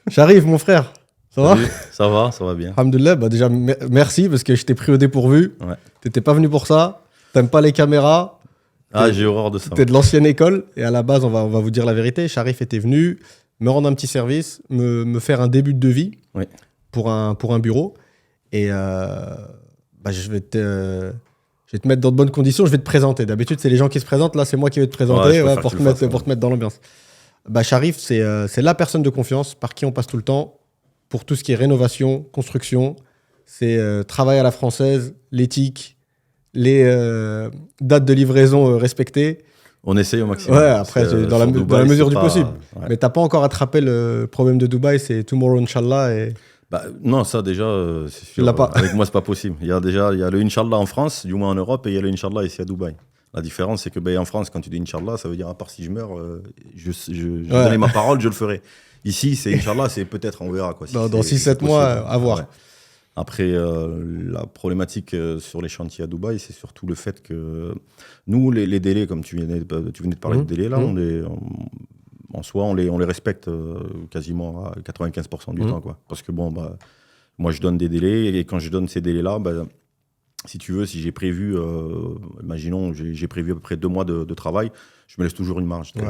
J'arrive, mon frère. Ça va? Ça va bien. Alhamdoulilah, bah déjà, merci parce que je t'ai pris au dépourvu. Ouais. T'étais pas venu pour ça. T'aimes pas les caméras. Ah, j'ai horreur de ça. T'es de l'ancienne école. Et à la base, on va vous dire la vérité. Sharif était venu me rendre un petit service, me faire un début de devis Oui. pour un bureau. Et bah, je vais te mettre dans de bonnes conditions. Je vais te présenter. D'habitude, c'est les gens qui se présentent. Là, c'est moi qui vais te présenter pour te mettre dans l'ambiance. Bah, Sharif, c'est la personne de confiance par qui on passe tout le temps pour tout ce qui est rénovation, construction. C'est travail à la française, l'éthique, les dates de livraison respectées. On essaye au maximum. Ouais, après, dans la mesure du possible. Ouais. Mais t'as pas encore attrapé le problème de Dubaï, c'est Tomorrow Inch'Allah. Et... Bah, non, ça déjà, c'est sûr. Avec moi, c'est pas possible. Il y a le Inch'Allah en France, du moins en Europe, et il y a le Inch'Allah ici à Dubaï. La différence, c'est que en France, quand tu dis Inch'Allah, ça veut dire à part si je meurs, je donnais ma parole, je le ferai. Ici, c'est Inch'Allah, c'est peut-être, on verra. Quoi, si dans 6-7 mois, à voir. Ouais. Après, la problématique sur les chantiers à Dubaï, c'est surtout le fait que nous, les délais, comme tu venais de parler de délais, là, en soi, on les respecte quasiment à 95% du temps. Quoi. Parce que moi, je donne des délais, et quand je donne ces délais-là, si tu veux, si j'ai prévu, imaginons, j'ai prévu à peu près 2 mois de travail, je me laisse toujours une marge. Ouais.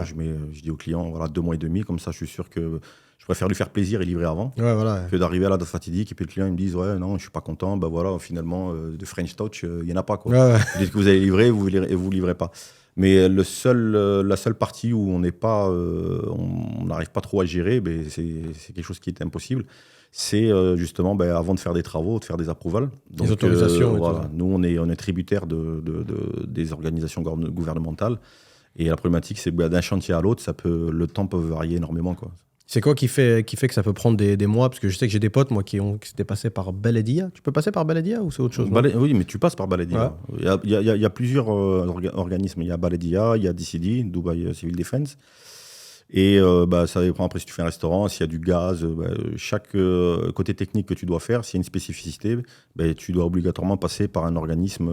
Je dis au client, voilà, 2 mois et demi, comme ça, je suis sûr que je préfère lui faire plaisir et livrer avant que d'arriver à la date fatidique et puis le client il me dise ouais non je suis pas content, voilà finalement de French Touch il y en a pas quoi. Ouais. Vous dites que vous allez livrer, vous livrez pas. Mais la seule partie où on n'est pas, on n'arrive pas trop à gérer, c'est quelque chose qui est impossible. C'est justement avant de faire des travaux, de faire des approvals. Donc, les autorisations. Voilà, nous on est tributaire des organisations gouvernementales et la problématique c'est d'un chantier à l'autre, le temps peut varier énormément quoi. C'est quoi qui fait que ça peut prendre des mois? Parce que je sais que j'ai des potes, moi, qui s'étaient passés par Baladia. Tu peux passer par Baladia ou c'est autre chose? Oui, mais tu passes par Baladia. Ouais. Il y a plusieurs organismes. Il y a Baladia, il y a DCD, Dubai Civil Defense. Et ça dépend après si tu fais un restaurant, s'il y a du gaz. Chaque côté technique que tu dois faire, s'il y a une spécificité, tu dois obligatoirement passer par un organisme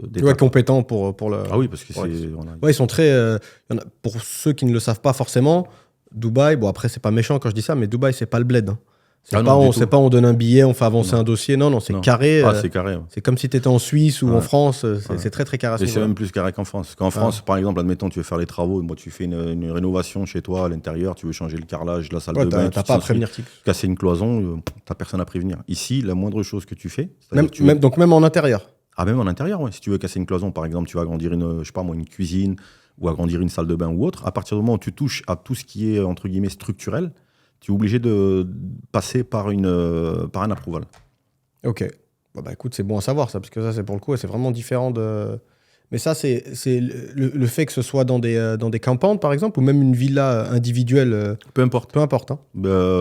d'État. Ouais, compétent pour le... Ah oui, parce que ils sont très... pour ceux qui ne le savent pas forcément... Dubaï, après c'est pas méchant quand je dis ça, mais Dubaï c'est pas le bled. Hein. C'est pas on donne un billet, on fait avancer un dossier. Non, c'est carré. C'est carré. Ouais. C'est comme si tu étais en Suisse ou en France. C'est très très carré. Et c'est même plus carré qu'en France. Qu'en France, par exemple, admettons, tu veux faire les travaux, tu fais une rénovation chez toi à l'intérieur, tu veux changer le carrelage, la salle de bain. T'as pas à prévenir. Casser une cloison, t'as personne à prévenir. Ici, la moindre chose que tu fais. Donc même en intérieur. Ah, même en intérieur, oui. Si tu veux casser une cloison, par exemple, tu vas agrandir une cuisine ou agrandir une salle de bain ou autre, à partir du moment où tu touches à tout ce qui est, entre guillemets, structurel, tu es obligé de passer par un approval. Ok. Écoute, c'est bon à savoir ça, parce que ça, c'est pour le coup, c'est vraiment différent de... Mais ça, c'est le fait que ce soit dans des compounds, par exemple, ou même une villa individuelle. Peu importe. Peu importe. Hein.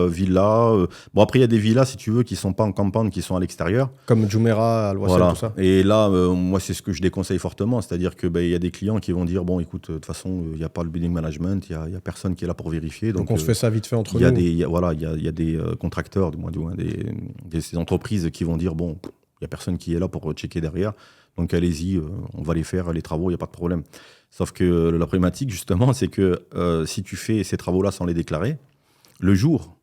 Villa. Après, il y a des villas, si tu veux, qui ne sont pas en compound, qui sont à l'extérieur. Comme Jumeirah, Al-Wasl, tout ça. Et là, moi, c'est ce que je déconseille fortement. C'est-à-dire qu'il y a des clients qui vont dire, bon, écoute, de toute façon, il n'y a pas le building management, il n'y a personne qui est là pour vérifier. Donc on se fait ça vite fait entre nous. Il y a des contracteurs, du moins des entreprises qui vont dire, bon, il n'y a personne qui est là pour checker derrière. Donc allez-y, on va les faire, les travaux, il n'y a pas de problème. Sauf que la problématique, justement, c'est que si tu fais ces travaux-là sans les déclarer, le jour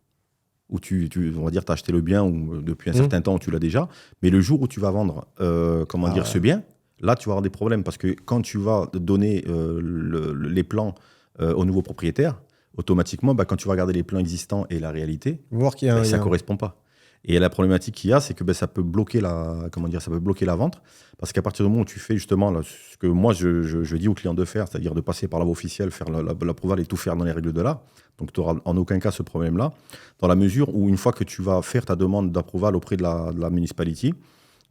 où on va dire, tu as acheté le bien ou depuis un certain temps, tu l'as déjà, mais le jour où tu vas vendre ce bien, là, tu vas avoir des problèmes. Parce que quand tu vas donner les plans au nouveau propriétaire, automatiquement, quand tu vas regarder les plans existants et la réalité, ça ne correspond pas. Et la problématique qu'il y a, c'est que ça peut bloquer la vente, parce qu'à partir du moment où tu fais justement ce que moi je dis aux clients de faire, c'est-à-dire de passer par la voie officielle, faire l'approval et tout faire dans les règles de l'art, donc tu n'auras en aucun cas ce problème-là, dans la mesure où une fois que tu vas faire ta demande d'approval auprès de la municipality,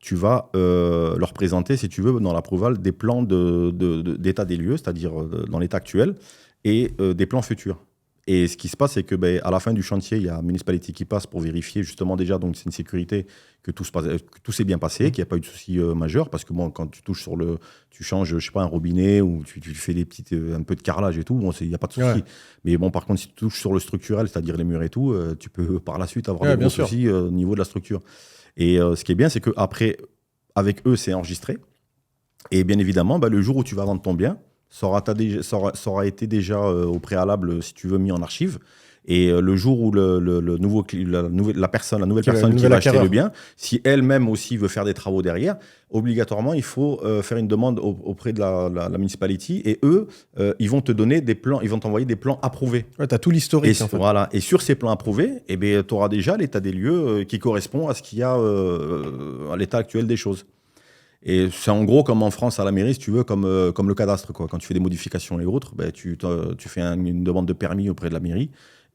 tu vas leur présenter, si tu veux, dans l'approval, des plans d'état des lieux, c'est-à-dire dans l'état actuel, et des plans futurs. Et ce qui se passe, c'est que à la fin du chantier, il y a la municipalité qui passe pour vérifier justement déjà, donc c'est une sécurité, que tout s'est bien passé, qu'il n'y a pas eu de souci majeur, parce que quand tu touches tu changes, je sais pas, un robinet ou tu fais un peu de carrelage et tout, il n'y a pas de souci. Ouais. Mais par contre, si tu touches sur le structurel, c'est-à-dire les murs et tout, tu peux par la suite avoir des gros soucis au niveau de la structure. Et ce qui est bien, c'est qu'après, avec eux, c'est enregistré. Et bien évidemment, le jour où tu vas vendre ton bien, ça aura été déjà au préalable, si tu veux, mis en archive. Et le jour où la nouvelle personne qui va acheter le bien, si elle-même aussi veut faire des travaux derrière, obligatoirement, il faut faire une demande auprès de la municipalité. Et eux, ils vont te donner des plans, ils vont t'envoyer des plans approuvés. Ouais, tu as tout l'historique. En fait. Voilà. Et sur ces plans approuvés, tu auras déjà l'état des lieux qui correspond à ce qu'il y a à l'état actuel des choses. Et c'est en gros comme en France à la mairie, si tu veux, comme le cadastre, quoi. Quand tu fais des modifications et autres, tu fais une demande de permis auprès de la mairie.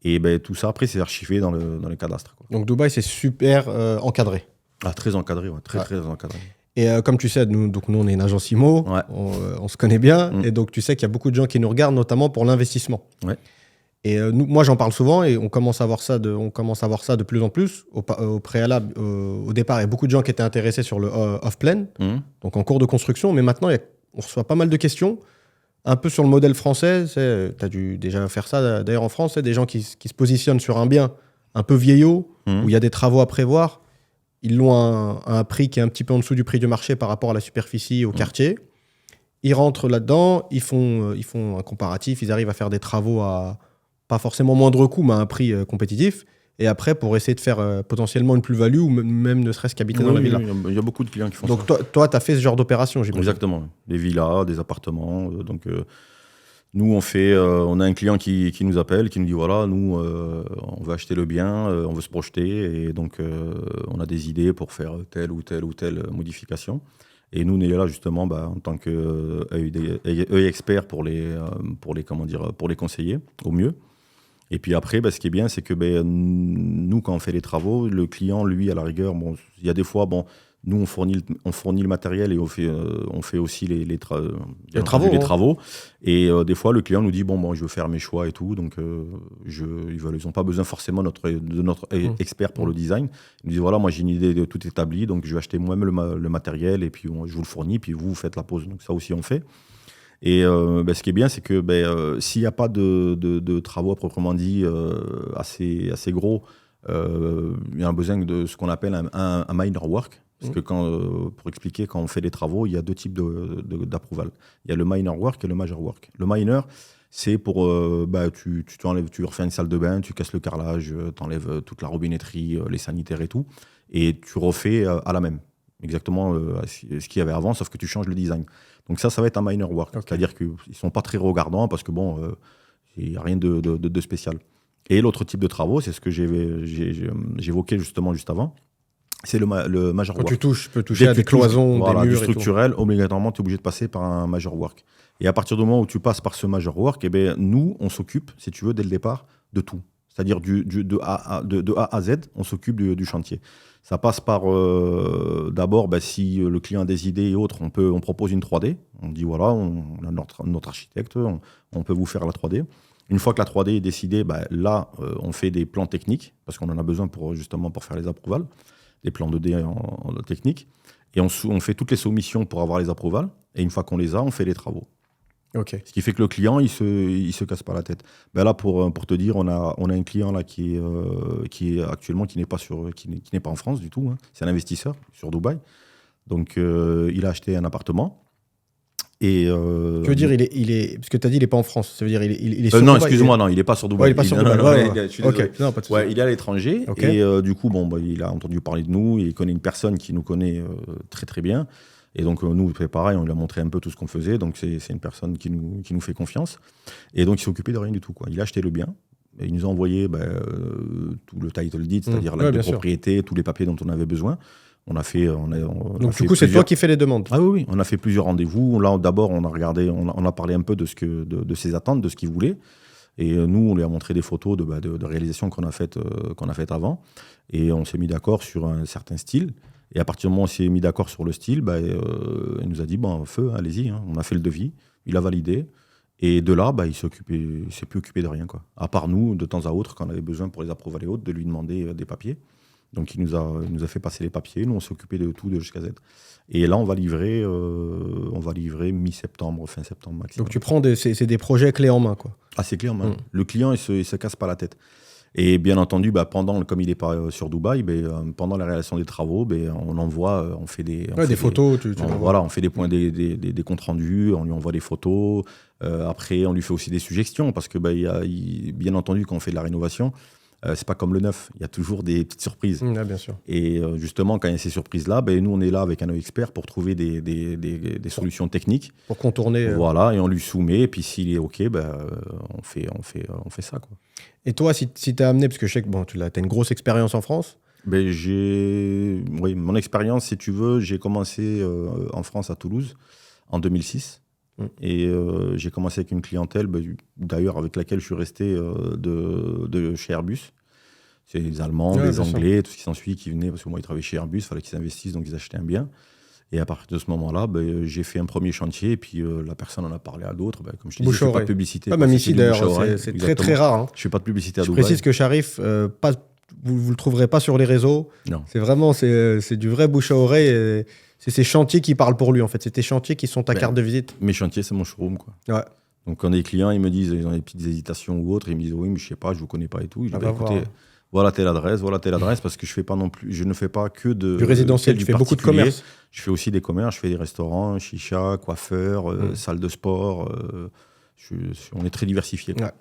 Et tout ça, après, c'est archivé dans les cadastres, quoi. Donc Dubaï, c'est super encadré. Ah, très encadré, ouais. Très encadré. Et comme tu sais, nous, on est une agence IMO, ouais. on se connaît bien. Et donc, tu sais qu'il y a beaucoup de gens qui nous regardent, notamment pour l'investissement. Ouais. Et moi, j'en parle souvent et on commence à voir ça de plus en plus. Au préalable, au départ, il y a beaucoup de gens qui étaient intéressés sur le off-plan, donc en cours de construction. Mais maintenant, on reçoit pas mal de questions, un peu sur le modèle français. Tu as dû déjà faire ça, d'ailleurs, en France. Des gens qui se positionnent sur un bien un peu vieillot, où il y a des travaux à prévoir. Ils l'ont à un prix qui est un petit peu en dessous du prix du marché par rapport à la superficie, au quartier. Ils rentrent là-dedans, ils font un comparatif, ils arrivent à faire des travaux à pas forcément moindre coût, mais à un prix compétitif. Et après, pour essayer de faire potentiellement une plus-value ou même ne serait-ce qu'habiter dans la villa. Il y a beaucoup de clients qui font donc, ça. Donc, toi, tu as fait ce genre d'opération, j'imagine. Exactement. Des villas, des appartements. Nous, on a un client qui nous appelle, qui nous dit voilà, nous, on veut acheter le bien, on veut se projeter. Et donc, on a des idées pour faire telle ou telle modification. Et nous, on est là justement en tant qu'œil expert pour les conseiller au mieux. Et puis après, ce qui est bien, c'est que nous, quand on fait les travaux, le client, lui, à la rigueur, il y a des fois, nous, on fournit le matériel et on fait aussi les travaux. Et des fois, le client nous dit, je veux faire mes choix et tout. Donc, ils n'ont pas besoin forcément de notre expert pour le design. Ils nous disent, voilà, moi, j'ai une idée de tout établi, donc je vais acheter moi-même le matériel et puis je vous le fournis, puis vous faites la pose. Donc, ça aussi, on fait. Et ce qui est bien, c'est que s'il n'y a pas de travaux à proprement dit assez gros, il y a besoin de ce qu'on appelle un minor work. Parce que pour expliquer, quand on fait des travaux, il y a deux types d'approval. Il y a le minor work et le major work. Le minor, c'est pour tu refais une salle de bain, tu casses le carrelage, tu enlèves toute la robinetterie, les sanitaires et tout, et tu refais à la même. Exactement ce qu'il y avait avant, sauf que tu changes le design. Donc ça va être un minor work. Okay. C'est-à-dire qu'ils ne sont pas très regardants parce que il n'y a rien de spécial. Et l'autre type de travaux, c'est ce que j'évoquais justement juste avant, c'est le major work. Tu peux toucher à des cloisons, des murs du structurel, obligatoirement, tu es obligé de passer par un major work. Et à partir du moment où tu passes par ce major work, nous, on s'occupe, si tu veux, dès le départ, de tout. C'est-à-dire de A à Z, on s'occupe du chantier. Ça passe par, d'abord, si le client a des idées et autres, on propose une 3D. On dit, voilà, on a notre architecte, on peut vous faire la 3D. Une fois que la 3D est décidée, là, on fait des plans techniques, parce qu'on en a besoin pour faire les approvals, des plans 2D en technique. Et on fait toutes les soumissions pour avoir les approvals. Et une fois qu'on les a, on fait les travaux. Okay. Ce qui fait que le client, il se casse pas la tête. Là, pour te dire, on a un client là qui est actuellement qui n'est pas en France du tout. Hein. C'est un investisseur sur Dubaï. Donc, il a acheté un appartement. Et tu veux dire, il est parce que tu as dit, il n'est pas en France. Ça veut dire, il est sur non, Dubaï. Excuse-moi, non, il n'est pas sur Dubaï. Ouais, il n'est pas sur Dubaï. Okay. Non, pas de souci. Il est à l'étranger. Okay. Et du coup, il a entendu parler de nous. Il connaît une personne qui nous connaît très très bien. Et donc, nous, c'est pareil, on lui a montré un peu tout ce qu'on faisait. Donc, c'est une personne qui nous fait confiance. Et donc, il s'est occupé de rien du tout, quoi. Il a acheté le bien. Et il nous a envoyé tout le title deed, c'est-à-dire l'acte de propriété, tous les papiers dont on avait besoin. On a fait. Donc, du coup, c'est toi qui fais les demandes. Ah oui, on a fait plusieurs rendez-vous. Là, d'abord, on a regardé, on a parlé un peu de ses attentes, de ce qu'il voulait. Et nous, on lui a montré des photos de réalisations qu'on a faites avant. Et on s'est mis d'accord sur un certain style. Et à partir du moment où on s'est mis d'accord sur le style, il nous a dit feu, allez-y. Hein. On a fait le devis, il a validé. Et de là, il s'est plus occupé de rien, quoi. À part nous, de temps à autre, quand on avait besoin pour les approvals et autres, de lui demander des papiers. Donc il nous a fait passer les papiers. Nous, on s'est occupé de tout de jusqu'à Z. Et là, on va livrer mi-septembre, fin septembre maximum. Donc tu prends c'est des projets clés en main, quoi. Ah, c'est clé en main. Le client, il se casse pas la tête. Et bien entendu, comme il n'est pas sur Dubaï, pendant la réalisation des travaux, on envoie, on fait des photos. On fait des comptes rendus, on lui envoie des photos. Après, on lui fait aussi des suggestions parce que bien entendu, quand on fait de la rénovation, c'est pas comme le neuf, il y a toujours des petites surprises. Bien sûr. Et justement, quand il y a ces surprises-là, nous, on est là avec un œil expert pour trouver des solutions techniques. Pour contourner. Voilà, et on lui soumet, et puis s'il est OK, on fait ça, quoi. Et toi, si tu as amené, parce que je sais que tu as une grosse expérience en France. Mon expérience, si tu veux, j'ai commencé en France à Toulouse en 2006. Et j'ai commencé avec une clientèle, d'ailleurs, avec laquelle je suis resté de chez Airbus. C'est les Allemands, les Anglais, tout ce qui s'ensuit qui venaient, parce que moi, ils travaillaient chez Airbus, il fallait qu'ils investissent, donc ils achetaient un bien. Et à partir de ce moment-là, j'ai fait un premier chantier, et puis la personne en a parlé à d'autres. Comme je te disais, je ne fais pas de publicité. Même ici, d'ailleurs, c'est très, très rare. Hein. Je ne fais pas de publicité à Dubaï. Je précise que Sharif, vous ne le trouverez pas sur les réseaux. Non. C'est vraiment c'est du vrai bouche à oreille. Et c'est ces chantiers qui parlent pour lui, en fait. C'est tes chantiers qui sont ta carte de visite. Mes chantiers, c'est mon showroom, quoi. Ouais. Donc, quand des clients, ils me disent, ils ont des petites hésitations ou autres, ils me disent, oui, mais je ne sais pas, je ne vous connais pas et tout. Je dis, écoutez, voilà telle adresse, parce que je ne fais pas que du résidentiel, tu fais beaucoup de commerce. Je fais aussi des commerces, je fais des restaurants, chicha, coiffeurs, salle de sport. On est très diversifié. Ouais.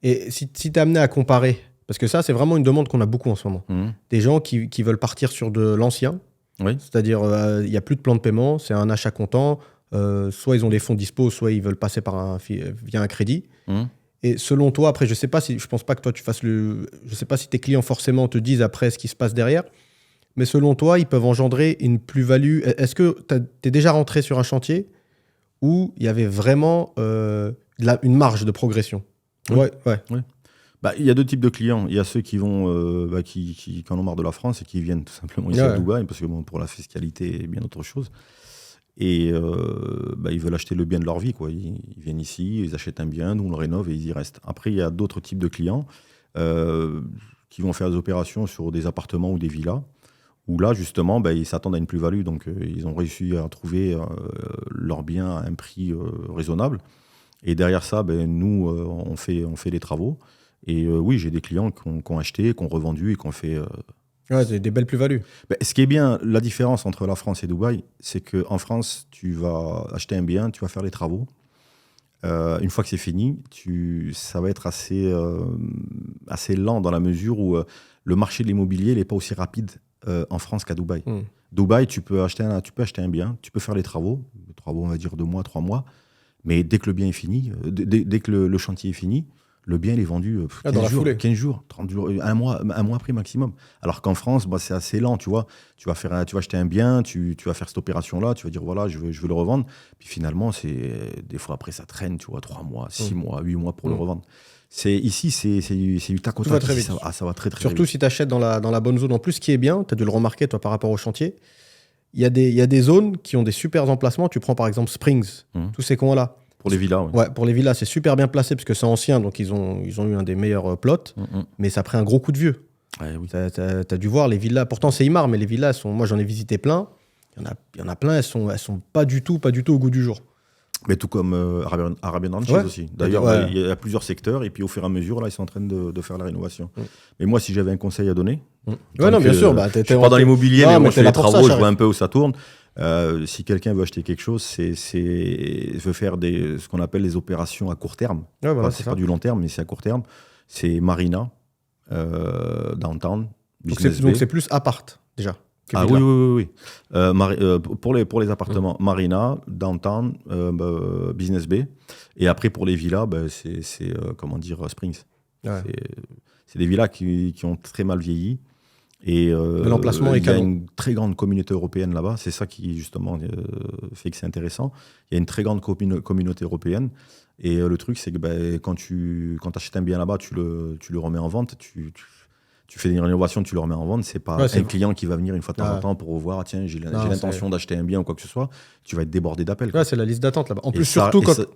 Et si tu es amené à comparer, parce que ça, c'est vraiment une demande qu'on a beaucoup en ce moment. Des gens qui veulent partir sur de l'ancien, c'est-à-dire il n'y a plus de plan de paiement, c'est un achat comptant, soit ils ont des fonds dispo, soit ils veulent passer via un crédit. Et selon toi, après, je pense pas que toi tu fasses je sais pas si tes clients forcément te disent après ce qui se passe derrière, mais selon toi, ils peuvent engendrer une plus-value. Est-ce que tu es déjà rentré sur un chantier où il y avait vraiment une marge de progression? Ouais. Il y a deux types de clients. Il y a ceux qui vont, qui en ont marre de la France et qui viennent tout simplement ici à Dubaï, parce que pour la fiscalité et bien autre chose. Et ils veulent acheter le bien de leur vie, quoi. Ils viennent ici, ils achètent un bien, nous on le rénove et ils y restent. Après, il y a d'autres types de clients qui vont faire des opérations sur des appartements ou des villas, où là, justement, ils s'attendent à une plus-value. Donc, ils ont réussi à trouver leur bien à un prix raisonnable. Et derrière ça, nous, on fait les travaux. Et oui, j'ai des clients qui ont acheté, qui ont revendu et qui ont fait... c'est des belles plus-values. Ce qui est bien, la différence entre la France et Dubaï, c'est qu'en France, tu vas acheter un bien, tu vas faire les travaux. Une fois que c'est fini, ça va être assez lent dans la mesure où le marché de l'immobilier n'est pas aussi rapide en France qu'à Dubaï. Dubaï, tu peux acheter un bien, tu peux faire les travaux, on va dire 2 mois, 3 mois, mais dès que le bien est fini, dès que le chantier est fini, le bien il est vendu 15 jours, 30 jours, un mois après maximum. Alors qu'en France, c'est assez lent, tu vois. Tu vas acheter un bien, tu vas faire cette opération-là, tu vas dire voilà, je veux le revendre. Puis finalement, des fois après ça traîne, tu vois, 3 mois, 6 mois, 8 mois pour le revendre. Ici, c'est du tac au tac. Très vite. Ça va très, très Surtout vite. si tu achètes dans la bonne zone. En plus, ce qui est bien, tu as dû le remarquer toi par rapport au chantier, il y a des zones qui ont des super emplacements. Tu prends par exemple Springs, tous ces coins-là. Pour les villas, oui. Ouais, pour les villas, c'est super bien placé parce que c'est ancien, donc ils ont eu un des meilleurs plots, mais ça a pris un gros coup de vieux. Ouais, oui. T'as dû voir les villas, pourtant c'est Imar, mais les villas, moi j'en ai visité plein, il y en a plein, elles sont pas du tout au goût du jour. Mais tout comme Arabian Ranches aussi. D'ailleurs, il y a plusieurs secteurs, et puis au fur et à mesure, là, ils sont en train de faire la rénovation. Mais moi, si j'avais un conseil à donner, non, bien sûr. Je ne suis pas dans l'immobilier, mais moi, je fais les travaux, je vois un peu où ça tourne. Si quelqu'un veut acheter quelque chose, veut faire ce qu'on appelle les opérations à court terme. C'est pas du long terme, mais c'est à court terme. C'est Marina, Downtown, Business Bay. Donc c'est plus appart, déjà. Ah oui. Pour les appartements, Marina, Downtown, Business Bay. Et après, pour les villas, c'est Springs. Ouais. C'est des villas qui ont très mal vieilli. Et l'emplacement il y a une très grande communauté européenne là-bas. C'est ça qui, justement, fait que c'est intéressant. Il y a une très grande communauté européenne. Et le truc, c'est que quand tu achètes un bien là-bas, tu le remets en vente. Tu fais une rénovation, tu le remets en vente. C'est pas un client qui va venir une fois de temps en temps pour voir, tiens, j'ai l'intention d'acheter un bien ou quoi que ce soit. Tu vas être débordé d'appels. Ouais, c'est la liste d'attente là-bas. En plus,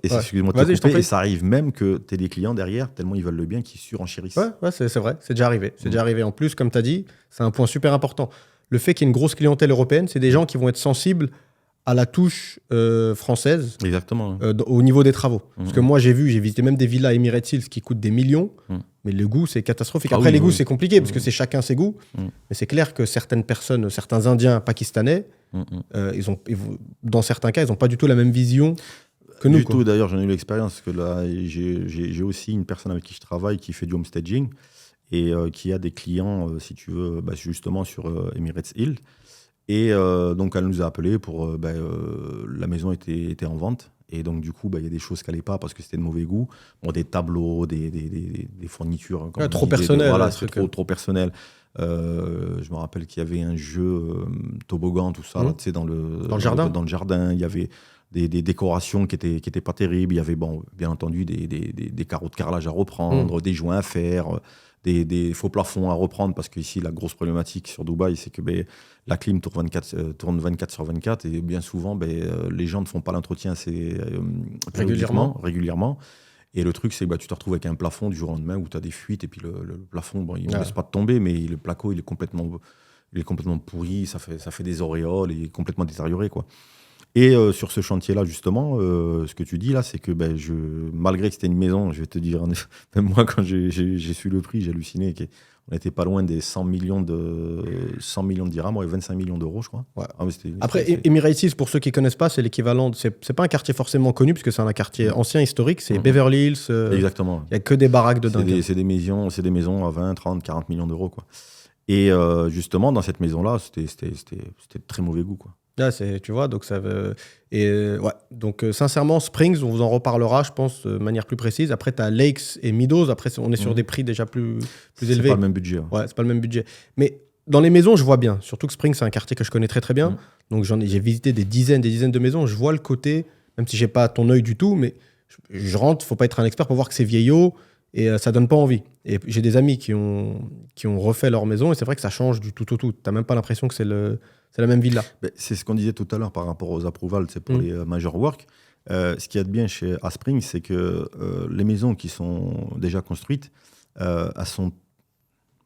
excuse-moi de te couper, et ça arrive même que tu aies des clients derrière, tellement ils veulent le bien, qu'ils surenchérissent. Ouais, c'est vrai, c'est déjà arrivé. C'est déjà arrivé. En plus, comme tu as dit, c'est un point super important. Le fait qu'il y ait une grosse clientèle européenne, c'est des gens qui vont être sensibles à la touche française. Exactement. Au niveau des travaux. Parce que moi, j'ai visité même des villas Emirates Hills qui coûtent des millions, mais le goût, c'est catastrophique. Après, les goûts, c'est compliqué, parce que c'est chacun ses goûts. Mais c'est clair que certaines personnes, certains Indiens, Pakistanais, dans certains cas, ils n'ont pas du tout la même vision que nous. Du tout, d'ailleurs, j'en ai eu l'expérience, que là, j'ai aussi une personne avec qui je travaille qui fait du homestaging et qui a des clients, si tu veux, justement sur Emirates Hills. Et donc, elle nous a appelés pour... la maison était en vente. Et donc, du coup, il y a des choses qui n'allaient pas parce que c'était de mauvais goût. Bon, des tableaux, des fournitures. Trop personnel. Voilà, c'est trop personnel. Je me rappelle qu'il y avait un jeu toboggan, tout ça, là, tu sais, dans le jardin. Dans le jardin, il y avait des décorations qui étaient pas terribles. Il y avait, bien entendu, des carreaux de carrelage à reprendre, des joints à faire, des faux plafonds à reprendre, parce qu'ici, la grosse problématique sur Dubaï, c'est que la clim tourne 24 sur 24 et bien souvent, les gens ne font pas l'entretien assez régulièrement. Et le truc, c'est que tu te retrouves avec un plafond du jour au lendemain où tu as des fuites et puis le plafond, il ne laisse pas de tomber, mais le placo, il est complètement pourri, ça fait des auréoles, il est complètement détérioré, quoi. Et sur ce chantier-là, justement, ce que tu dis là, c'est que malgré que c'était une maison, je vais te dire, même moi, quand j'ai su le prix, j'ai halluciné. On n'était pas loin des 100 millions de dirhams, 25 millions d'euros, je crois. Ouais. Après, Emirates, pour ceux qui ne connaissent pas, c'est l'équivalent. C'est pas un quartier forcément connu, puisque c'est un quartier ancien, historique. C'est Beverly Hills. Exactement. Il n'y a que des baraques dedans. C'est des maisons à 20, 30, 40 millions d'euros, quoi. Et justement, dans cette maison-là, c'était de très mauvais goût, quoi. Là, tu vois, donc ça veut... Donc, sincèrement, Springs, on vous en reparlera, je pense, de manière plus précise. Après, tu as Lakes et Meadows. Après, on est sur des prix déjà plus élevés. C'est pas le même budget. Ouais, c'est pas le même budget. Mais dans les maisons, je vois bien. Surtout que Springs, c'est un quartier que je connais très, très bien. Donc, j'ai visité des dizaines de maisons. Je vois le côté, même si j'ai pas ton œil du tout, mais je rentre, faut pas être un expert pour voir que c'est vieillot et ça donne pas envie. Et j'ai des amis qui ont refait leur maison et c'est vrai que ça change du tout au tout. T'as même pas l'impression que c'est la même villa. C'est ce qu'on disait tout à l'heure par rapport aux approvals, c'est pour les major work. Ce qu'il y a de bien chez Spring, c'est que les maisons qui sont déjà construites, elles sont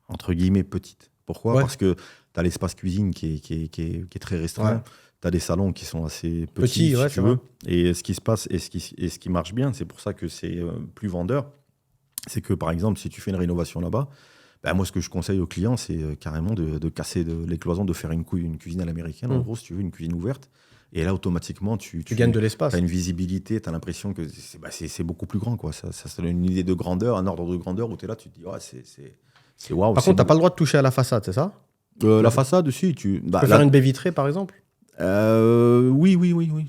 entre guillemets petites. Pourquoi ? Parce que tu as l'espace cuisine qui est très restreint. Ouais. Tu as des salons qui sont assez petits, si tu veux. Et ce qui se passe et ce qui marche bien, c'est pour ça que c'est plus vendeur. C'est que, par exemple, si tu fais une rénovation là-bas, moi, ce que je conseille aux clients, c'est carrément de casser les cloisons, de faire une cuisine à l'américaine. En gros, si tu veux, une cuisine ouverte. Et là, automatiquement, tu gagnes de l'espace. Tu as une visibilité, tu as l'impression que c'est beaucoup plus grand, quoi. Ça te donne une idée de grandeur, un ordre de grandeur où tu es là, tu te dis, c'est waouh. Par contre, tu n'as pas le droit de toucher à la façade, c'est ça ? La façade, si. Tu peux faire une baie vitrée, par exemple ? Oui,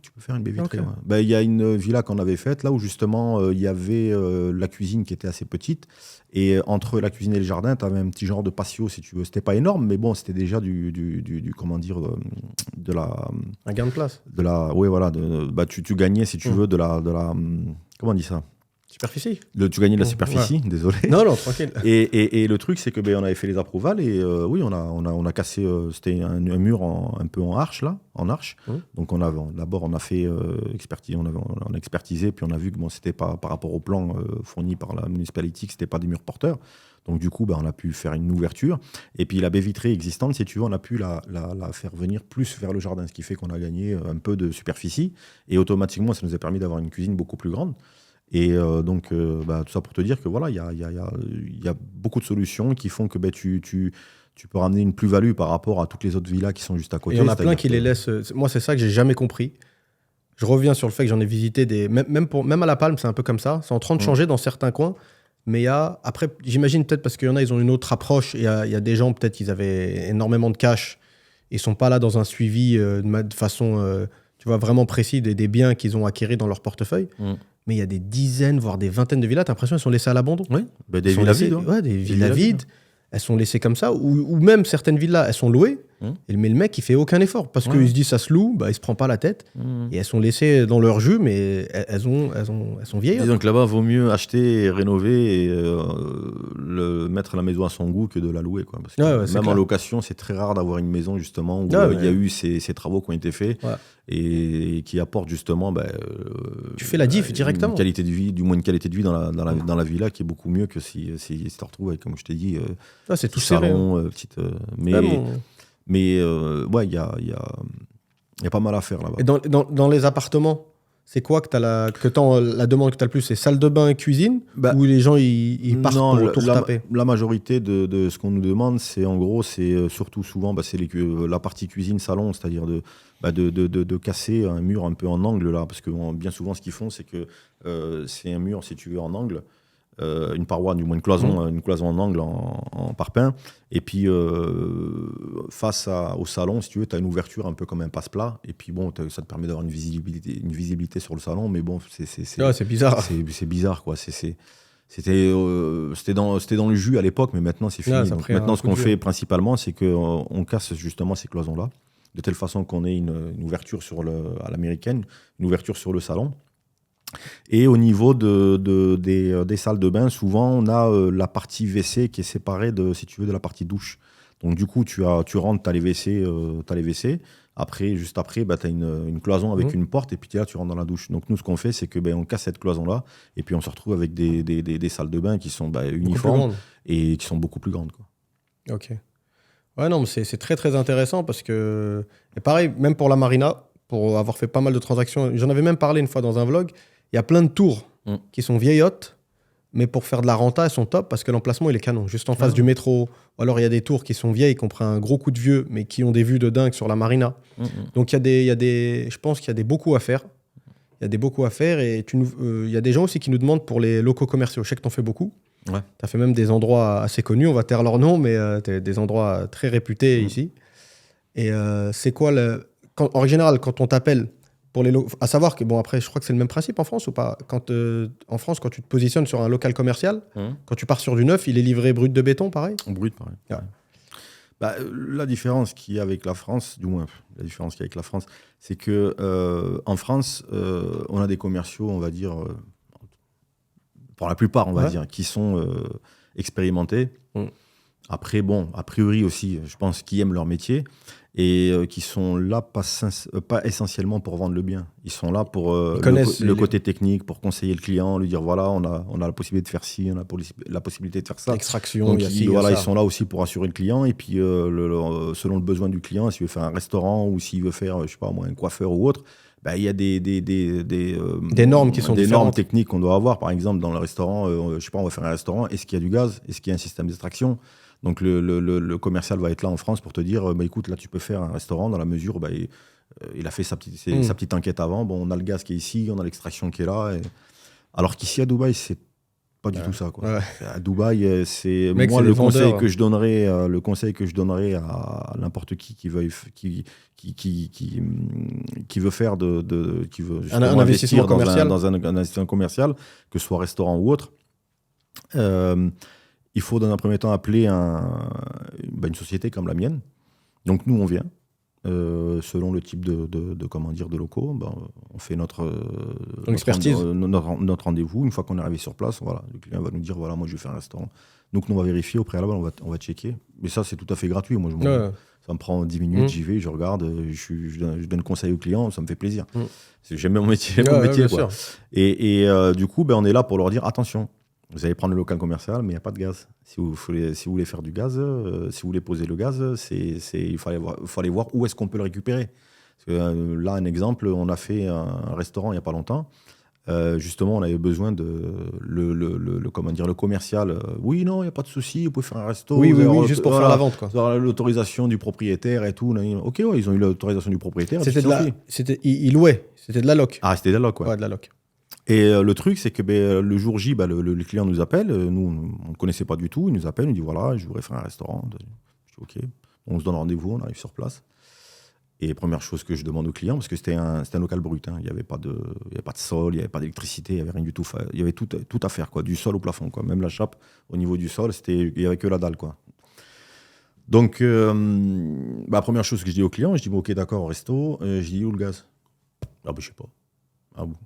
tu peux faire une baie vitrée. Okay. Ouais. Y a une villa qu'on avait faite, là où justement, il y avait la cuisine qui était assez petite. Et entre la cuisine et le jardin, tu avais un petit genre de patio, si tu veux. C'était pas énorme, mais bon, c'était déjà comment dire, de la... Un gain de place. Oui, voilà. Tu gagnais, si tu veux, de la... Comment on dit ça ? Superficie. Tu gagnais de la superficie, désolé. Non, tranquille. Et le truc, c'est que on avait fait les approvals et oui, on a cassé. C'était un mur un peu en arche, là, en arche. Donc d'abord, on a fait expertise, on a expertisé, puis on a vu que c'était pas par rapport au plan fourni par la municipalité, que c'était pas des murs porteurs. Donc du coup, on a pu faire une ouverture. Et puis la baie vitrée existante, si tu veux, on a pu la faire venir plus vers le jardin, ce qui fait qu'on a gagné un peu de superficie. Et automatiquement, ça nous a permis d'avoir une cuisine beaucoup plus grande. Et donc, tout ça pour te dire que voilà, il y a beaucoup de solutions qui font que tu peux ramener une plus-value par rapport à toutes les autres villas qui sont juste à côté. Et il y en a plein qui les laissent. Moi, c'est ça que j'ai jamais compris. Je reviens sur le fait que j'en ai visité des. Même à La Palme, c'est un peu comme ça. C'est en train de changer dans certains coins. Mais il y a. Après, j'imagine peut-être parce qu'il y en a, ils ont une autre approche. Il y a des gens, peut-être, ils avaient énormément de cash. Ils sont pas là dans un suivi de façon, tu vois, vraiment précis des biens qu'ils ont acquéris dans leur portefeuille. Mais il y a des dizaines, voire des vingtaines de villas. T'as l'impression qu'elles sont laissées à l'abandon. Oui, des villas vides. Ouais, des villas vides. Elles sont laissées comme ça. Ou même certaines villas, elles sont louées. Mais le mec, il fait aucun effort. Parce qu'il se dit, ça se loue, il se prend pas la tête. Et elles sont laissées dans leur jus, mais elles sont vieilles. Donc là-bas, vaut mieux acheter et rénover et mettre la maison à son goût que de la louer, quoi. Parce que même en location, c'est très rare d'avoir une maison, justement, où il y a eu ces travaux qui ont été faits. Ouais. Et qui apporte justement tu fais la diff directement. Une qualité de vie, du moins une qualité de vie dans la villa qui est beaucoup mieux que si tu te retrouves avec, comme je t'ai dit, c'est tout salon, petite. Mais il y a Il y a pas mal à faire là-bas. Et dans les appartements, c'est quoi que la demande que tu as le plus? C'est salle de bain et cuisine? Ou les gens ils partent pour tout taper? La majorité de ce qu'on nous demande, c'est en gros, c'est surtout souvent c'est la partie cuisine-salon, c'est-à-dire de casser un mur un peu en angle là. Parce que bien souvent, ce qu'ils font, c'est que c'est un mur, si tu veux, en angle. Une paroi, du moins une cloison en angle en parpaing. Et puis, face au salon, si tu veux, tu as une ouverture un peu comme un passe-plat. Et puis, bon, ça te permet d'avoir une visibilité sur le salon. Mais bon, c'est bizarre. C'est bizarre, quoi. C'était dans le jus à l'époque, mais maintenant, c'est fini. Donc, maintenant, ce qu'on fait principalement, c'est qu'on casse justement ces cloisons-là, de telle façon qu'on ait une ouverture à l'américaine, une ouverture sur le salon. Et au niveau des salles de bain, souvent, on a la partie WC qui est séparée si tu veux, de la partie douche. Donc, du coup, tu rentres, tu as les WC. Après, juste après, tu as une cloison avec une porte et puis là, tu rentres dans la douche. Donc, nous, ce qu'on fait, c'est qu'on casse cette cloison-là et puis on se retrouve avec des salles de bain qui sont uniformes et qui sont beaucoup plus grandes, quoi. Ok. Ouais, non, mais c'est très, très intéressant parce que... Et pareil, même pour la marina, pour avoir fait pas mal de transactions, j'en avais même parlé une fois dans un vlog. Il y a plein de tours qui sont vieillottes, mais pour faire de la renta, elles sont top parce que l'emplacement, il est canon. Juste en face du métro. Ou alors, il y a des tours qui sont vieilles, qui ont pris un gros coup de vieux, mais qui ont des vues de dingue sur la marina. Donc, je pense qu'il y a beaucoup à faire. Il y a des beaucoup à faire et il y a des gens aussi qui nous demandent pour les locaux commerciaux. Je sais que tu en fais beaucoup. Ouais. Tu as fait même des endroits assez connus. On va taire leur nom, mais des endroits très réputés ici. Et c'est quoi en général, quand on t'appelle pour à savoir que, bon, après, je crois que c'est le même principe en France ou pas? En France, quand tu te positionnes sur un local commercial, quand tu pars sur du neuf, il est livré brut de béton, pareil? Brut, pareil. Ouais. La différence qu'il y a avec la France, c'est que en France, on a des commerciaux, on va dire, pour la plupart, on va dire, qui sont expérimentés. Après, bon, a priori aussi, je pense qu'ils aiment leur métier et qui sont là pas essentiellement pour vendre le bien. Ils sont là pour le côté technique, pour conseiller le client, lui dire voilà, on a la possibilité de faire ci, on a la possibilité de faire ça. Extraction, donc ils sont là aussi pour assurer le client et puis selon le besoin du client, s'il veut faire un restaurant ou s'il veut faire, je sais pas moi, un coiffeur ou autre. Il y a des normes qui sont des différentes. normes techniques qu'on doit avoir. Par exemple, dans le restaurant, je sais pas, on va faire un restaurant. Est-ce qu'il y a du gaz? Est-ce qu'il y a un système d'extraction? Donc le commercial va être là en France pour te dire, écoute, là tu peux faire un restaurant dans la mesure, il a fait sa petite enquête avant. Bon, on a le gaz qui est ici, on a l'extraction qui est là. Alors qu'ici à Dubaï, c'est pas du tout ça, quoi. Ouais. À Dubaï, c'est moi le conseil que je donnerais, à n'importe qui veut faire qui veut un investissement commercial dans un investissement commercial, que ce soit restaurant ou autre. Il faut dans un premier temps appeler une société comme la mienne. Donc nous on vient. Selon le type de locaux, on fait notre rendez-vous. Une fois qu'on est arrivé sur place, voilà, le client va nous dire voilà, moi je vais faire un restaurant. Donc nous on va vérifier au préalable, on va checker. Mais ça c'est tout à fait gratuit. Moi ça me prend 10 minutes, j'y vais, je regarde, je donne conseil au client, ça me fait plaisir. J'aime mon métier, quoi. Et du coup du coup, on est là pour leur dire attention. Vous allez prendre le local commercial, mais il n'y a pas de gaz. Si vous voulez faire du gaz, si vous voulez poser le gaz, il faut aller voir où est-ce qu'on peut le récupérer. Parce que, là, un exemple, on a fait un restaurant il n'y a pas longtemps. Justement, on avait besoin de le commercial. Oui, non, il n'y a pas de souci, vous pouvez faire un resto. Oui, juste pour faire la vente, quoi. L'autorisation du propriétaire et tout. Ok, ouais, ils ont eu l'autorisation du propriétaire. Ils louaient, c'était de la loc. Ah, c'était de la loc, ouais. De la loc. Et le truc, c'est que le jour J, le client nous appelle. Nous, on ne connaissait pas du tout. Il nous appelle, il nous dit voilà, je voudrais faire un restaurant. Je dis ok. On se donne rendez-vous, on arrive sur place. Et première chose que je demande au client, parce que c'était un local brut, il n'y avait pas de sol, il n'y avait pas d'électricité, il n'y avait rien du tout. Il y avait tout à faire, quoi, du sol au plafond, quoi. Même la chape, au niveau du sol, il n'y avait que la dalle, quoi. Donc, première chose que je dis au client, je dis ok, d'accord, au resto. Je dis où le gaz? Ah, je sais pas. Ah bon.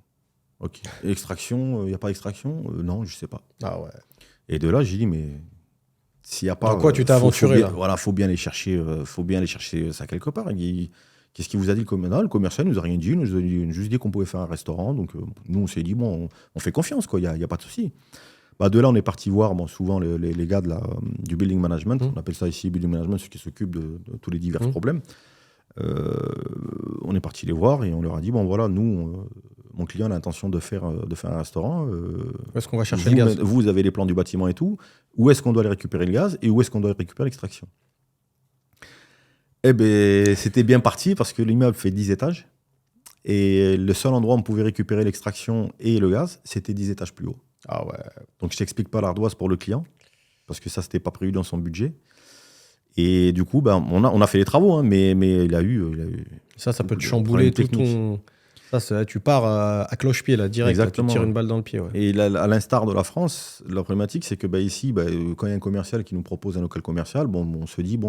Ok. Extraction, il n'y a pas d'extraction? Non, je sais pas. Ah ouais. Et de là, j'ai dit, mais s'il n'y a pas. Dans quoi tu t'es aventuré là? Voilà, faut bien aller chercher ça quelque part. Qu'est-ce qu'il vous a dit le commercial? Le commercial nous a rien dit, il nous a juste dit qu'on pouvait faire un restaurant. Donc nous, on s'est dit, bon, on fait confiance, quoi, il n'y a pas de souci. De là, on est parti voir souvent les gars du building management. On appelle ça ici building management, ceux qui s'occupent de tous les divers problèmes. On est parti les voir et on leur a dit, bon voilà, nous, mon client a l'intention de faire un restaurant. Où est-ce qu'on va chercher le gaz ? Vous avez les plans du bâtiment et tout. Où est-ce qu'on doit aller récupérer le gaz et où est-ce qu'on doit récupérer l'extraction ? Eh bien, c'était bien parti parce que l'immeuble fait 10 étages. Et le seul endroit où on pouvait récupérer l'extraction et le gaz, c'était 10 étages plus haut. Ah ouais. Donc, je t'explique pas l'ardoise pour le client, parce que ça, c'était pas prévu dans son budget. Et du coup, ben, on a fait les travaux, hein, mais il a eu... Ça peut te chambouler tout ton... Ça, tu pars à cloche-pied, là, direct. Là, tu te tires une balle dans le pied. Ouais. Et là, à l'instar de la France, la problématique, c'est que ici, quand il y a un commercial qui nous propose un local commercial, on se dit,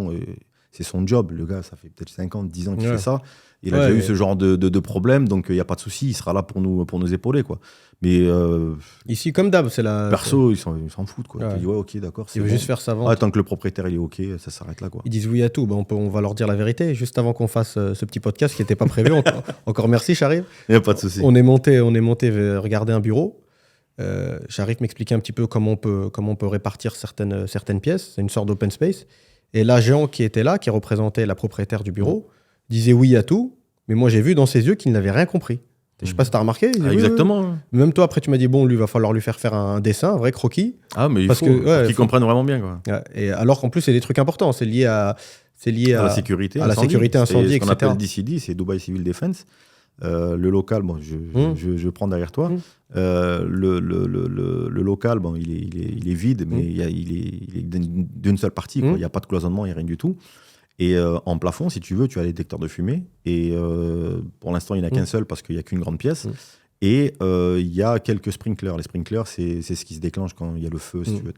c'est son job. Le gars, ça fait peut-être 50, 10 ans qu'il fait ça. Il a déjà eu ce genre de problème, donc il n'y a pas de souci, il sera là pour nous épauler, quoi. Mais ici, comme d'hab, c'est la... Perso, ils s'en foutent, quoi. Ouais. Tu dis, ouais, ok, d'accord. Il veut juste faire sa vente. Tant que le propriétaire il est ok, ça s'arrête là, quoi. Ils disent oui à tout. On va leur dire la vérité. Juste avant qu'on fasse ce petit podcast qui n'était pas prévu. Encore merci, Sharif. Il n'y a pas de souci. On est monté regarder un bureau. Sharif m'expliquait un petit peu comment on peut répartir certaines pièces. C'est une sorte d'open space. Et l'agent qui était là, qui représentait la propriétaire du bureau, disait oui à tout. Mais moi, j'ai vu dans ses yeux qu'il n'avait rien compris. Je sais pas si tu as remarqué. Exactement. Oui. Même toi, après, tu m'as dit, lui, il va falloir lui faire un dessin, un vrai croquis. Ah, mais il faut qu'il comprenne vraiment bien, quoi. Et alors qu'en plus, c'est des trucs importants. C'est lié à la sécurité, à la sécurité incendie, etc. Ce qu'on etc. appelle DCD, c'est Dubai Civil Defense. Le local, je prends derrière toi. Le local, il est vide, mais il est d'une seule partie. Il n'y a pas de cloisonnement, il n'y a rien du tout. Et en plafond, si tu veux, tu as les détecteurs de fumée. Et pour l'instant, il n'y en a qu'un seul parce qu'il n'y a qu'une grande pièce. Et il y a quelques sprinklers. Les sprinklers, c'est ce qui se déclenche quand il y a le feu. Si tu veux,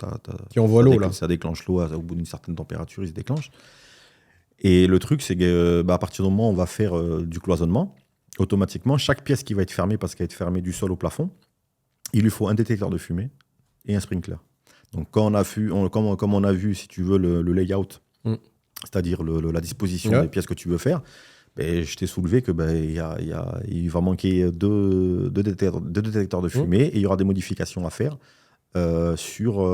qui envoie l'eau, là. Ça déclenche l'eau au bout d'une certaine température, il se déclenche. Et le truc, c'est qu'à partir du moment où on va faire du cloisonnement, automatiquement, chaque pièce qui va être fermée, parce qu'elle va être fermée du sol au plafond, il lui faut un détecteur de fumée et un sprinkler. Donc, comme on a vu, si tu veux, le layout, c'est-à-dire la disposition des pièces que tu veux faire, je t'ai soulevé que il va manquer deux détecteurs de fumée et il y aura des modifications à faire sur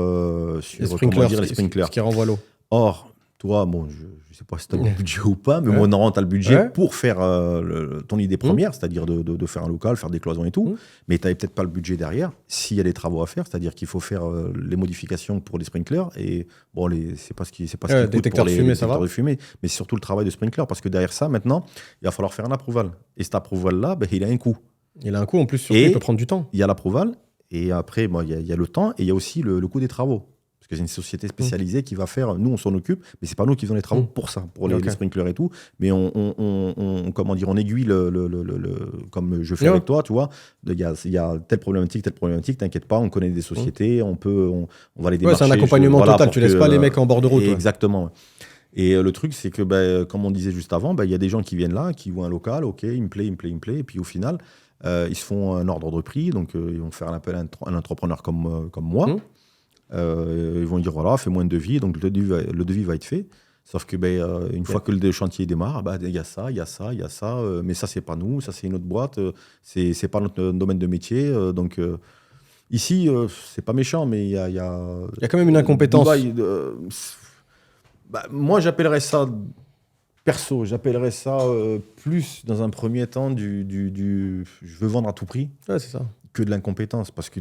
les sprinklers. Ce qui renvoie l'eau. Or, toi, je ne sais pas si tu as le budget ou pas, mais moi, normalement, tu as le budget pour faire ton idée première, c'est-à-dire de faire un local, faire des cloisons et tout, mais tu n'avais peut-être pas le budget derrière s'il y a des travaux à faire, c'est-à-dire qu'il faut faire les modifications pour les sprinklers et c'est pas ce qui coûte pour les détecteurs de fumée, mais c'est surtout le travail de sprinkler, parce que derrière ça, maintenant, il va falloir faire un approval. Et cet approval-là, il a un coût. Il a un coût, en plus, surtout, il peut prendre du temps. Il y a l'approval, et après, il y a le temps, et il y a aussi le coût des travaux. Parce que c'est une société spécialisée qui va faire, nous on s'en occupe, mais c'est pas nous qui faisons les travaux pour ça, pour les sprinklers et tout. Mais on aiguille comme je fais avec toi, tu vois. Il y a telle problématique, t'inquiète pas, on connaît des sociétés, on va les démarcher. C'est un accompagnement total, tu laisses pas les mecs en bord de route. Exactement. Et le truc, c'est que, comme on disait juste avant, il y a des gens qui viennent là, qui voient un local, ok, il me plaît, et puis au final, ils se font un ordre de prix, donc ils vont faire un appel à un entrepreneur comme moi. Ils vont dire voilà, fais-moi un devis, donc le devis va être fait. Sauf que une fois que le chantier démarre, il y a ça, mais ça c'est pas nous, ça c'est une autre boîte, c'est pas notre domaine de métier. Donc ici, c'est pas méchant, mais il y a quand même une incompétence. Dubaï, moi j'appellerais ça plus dans un premier temps du je veux vendre à tout prix, c'est ça, que de l'incompétence, parce que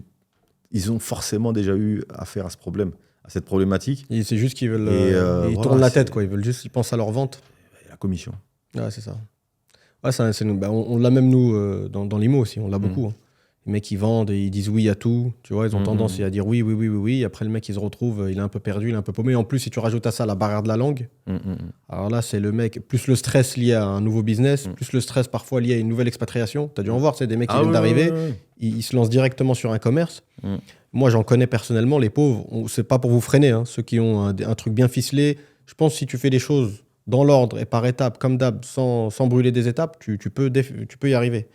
ils ont forcément déjà eu affaire à ce problème, à cette problématique. Et c'est juste qu'ils veulent, ils tournent la tête, quoi. Ils pensent à leur vente. Et la commission. Ouais, c'est ça. Ouais, c'est nous. On l'a même nous dans l'IMO aussi, on l'a beaucoup. Hein. Les mecs ils vendent et ils disent oui à tout, tu vois, ils ont tendance à dire oui. Après le mec il se retrouve, il est un peu perdu, il est un peu paumé. En plus si tu rajoutes à ça la barrière de la langue, alors là c'est le mec, plus le stress lié à un nouveau business, plus le stress parfois lié à une nouvelle expatriation. T'as dû en voir, c'est des mecs qui viennent d'arriver, ils se lancent directement sur un commerce. Moi j'en connais personnellement, les pauvres, c'est pas pour vous freiner, hein, ceux qui ont un truc bien ficelé. Je pense que si tu fais les choses dans l'ordre et par étapes, comme d'hab, sans brûler des étapes, tu peux y arriver.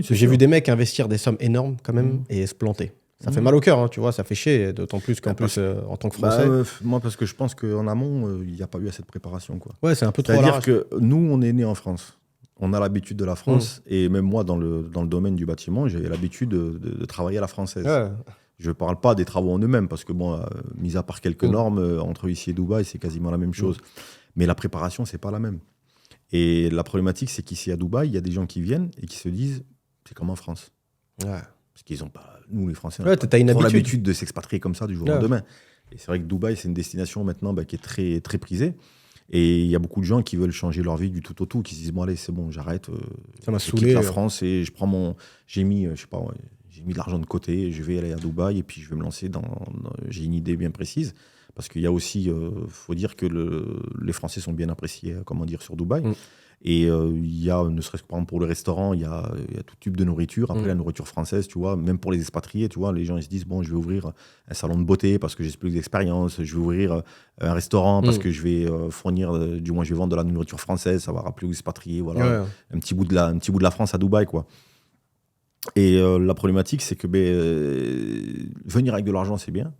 J'ai vu des mecs investir des sommes énormes quand même et se planter. Ça fait mal au cœur, hein, tu vois, ça fait chier, d'autant plus qu'en plus, en tant que Français. Moi, parce que je pense qu'en amont, il n'y a pas eu assez de préparation, quoi. Ouais, c'est un peu trop C'est-à-dire que nous, on est nés en France. On a l'habitude de la France, et même moi, dans le domaine du bâtiment, j'ai l'habitude de travailler à la française. Ouais. Je ne parle pas des travaux en eux-mêmes, parce que, mis à part quelques normes, entre ici et Dubaï, c'est quasiment la même chose. Mais la préparation, c'est pas la même. Et la problématique, c'est qu'ici à Dubaï, il y a des gens qui viennent et qui se disent c'est comme en France. Ouais. Parce qu'ils ont pas, nous les Français, t'as une habitude. l'habitude de s'expatrier comme ça du jour au lendemain. Et c'est vrai que Dubaï, c'est une destination maintenant qui est très, très prisée. Et il y a beaucoup de gens qui veulent changer leur vie du tout au tout, qui se disent bon allez c'est bon, j'arrête, ça m'a je saoulé, quitte la France et je prends j'ai mis de l'argent de côté, je vais aller à Dubaï et puis je vais me lancer j'ai une idée bien précise parce qu'il y a aussi faut dire que les Français sont bien appréciés sur Dubaï. Et il y a, ne serait-ce que par exemple pour le restaurant, il y a tout type de nourriture. Après, la nourriture française, tu vois, même pour les expatriés, tu vois, les gens ils se disent bon, je vais ouvrir un salon de beauté parce que j'ai plus d'expérience. Je vais ouvrir un restaurant parce que je vais fournir, du moins, je vais vendre de la nourriture française. Ça va rappeler aux expatriés, voilà, un petit bout de la France à Dubaï, quoi. Et la problématique, c'est que venir avec de l'argent, c'est bien.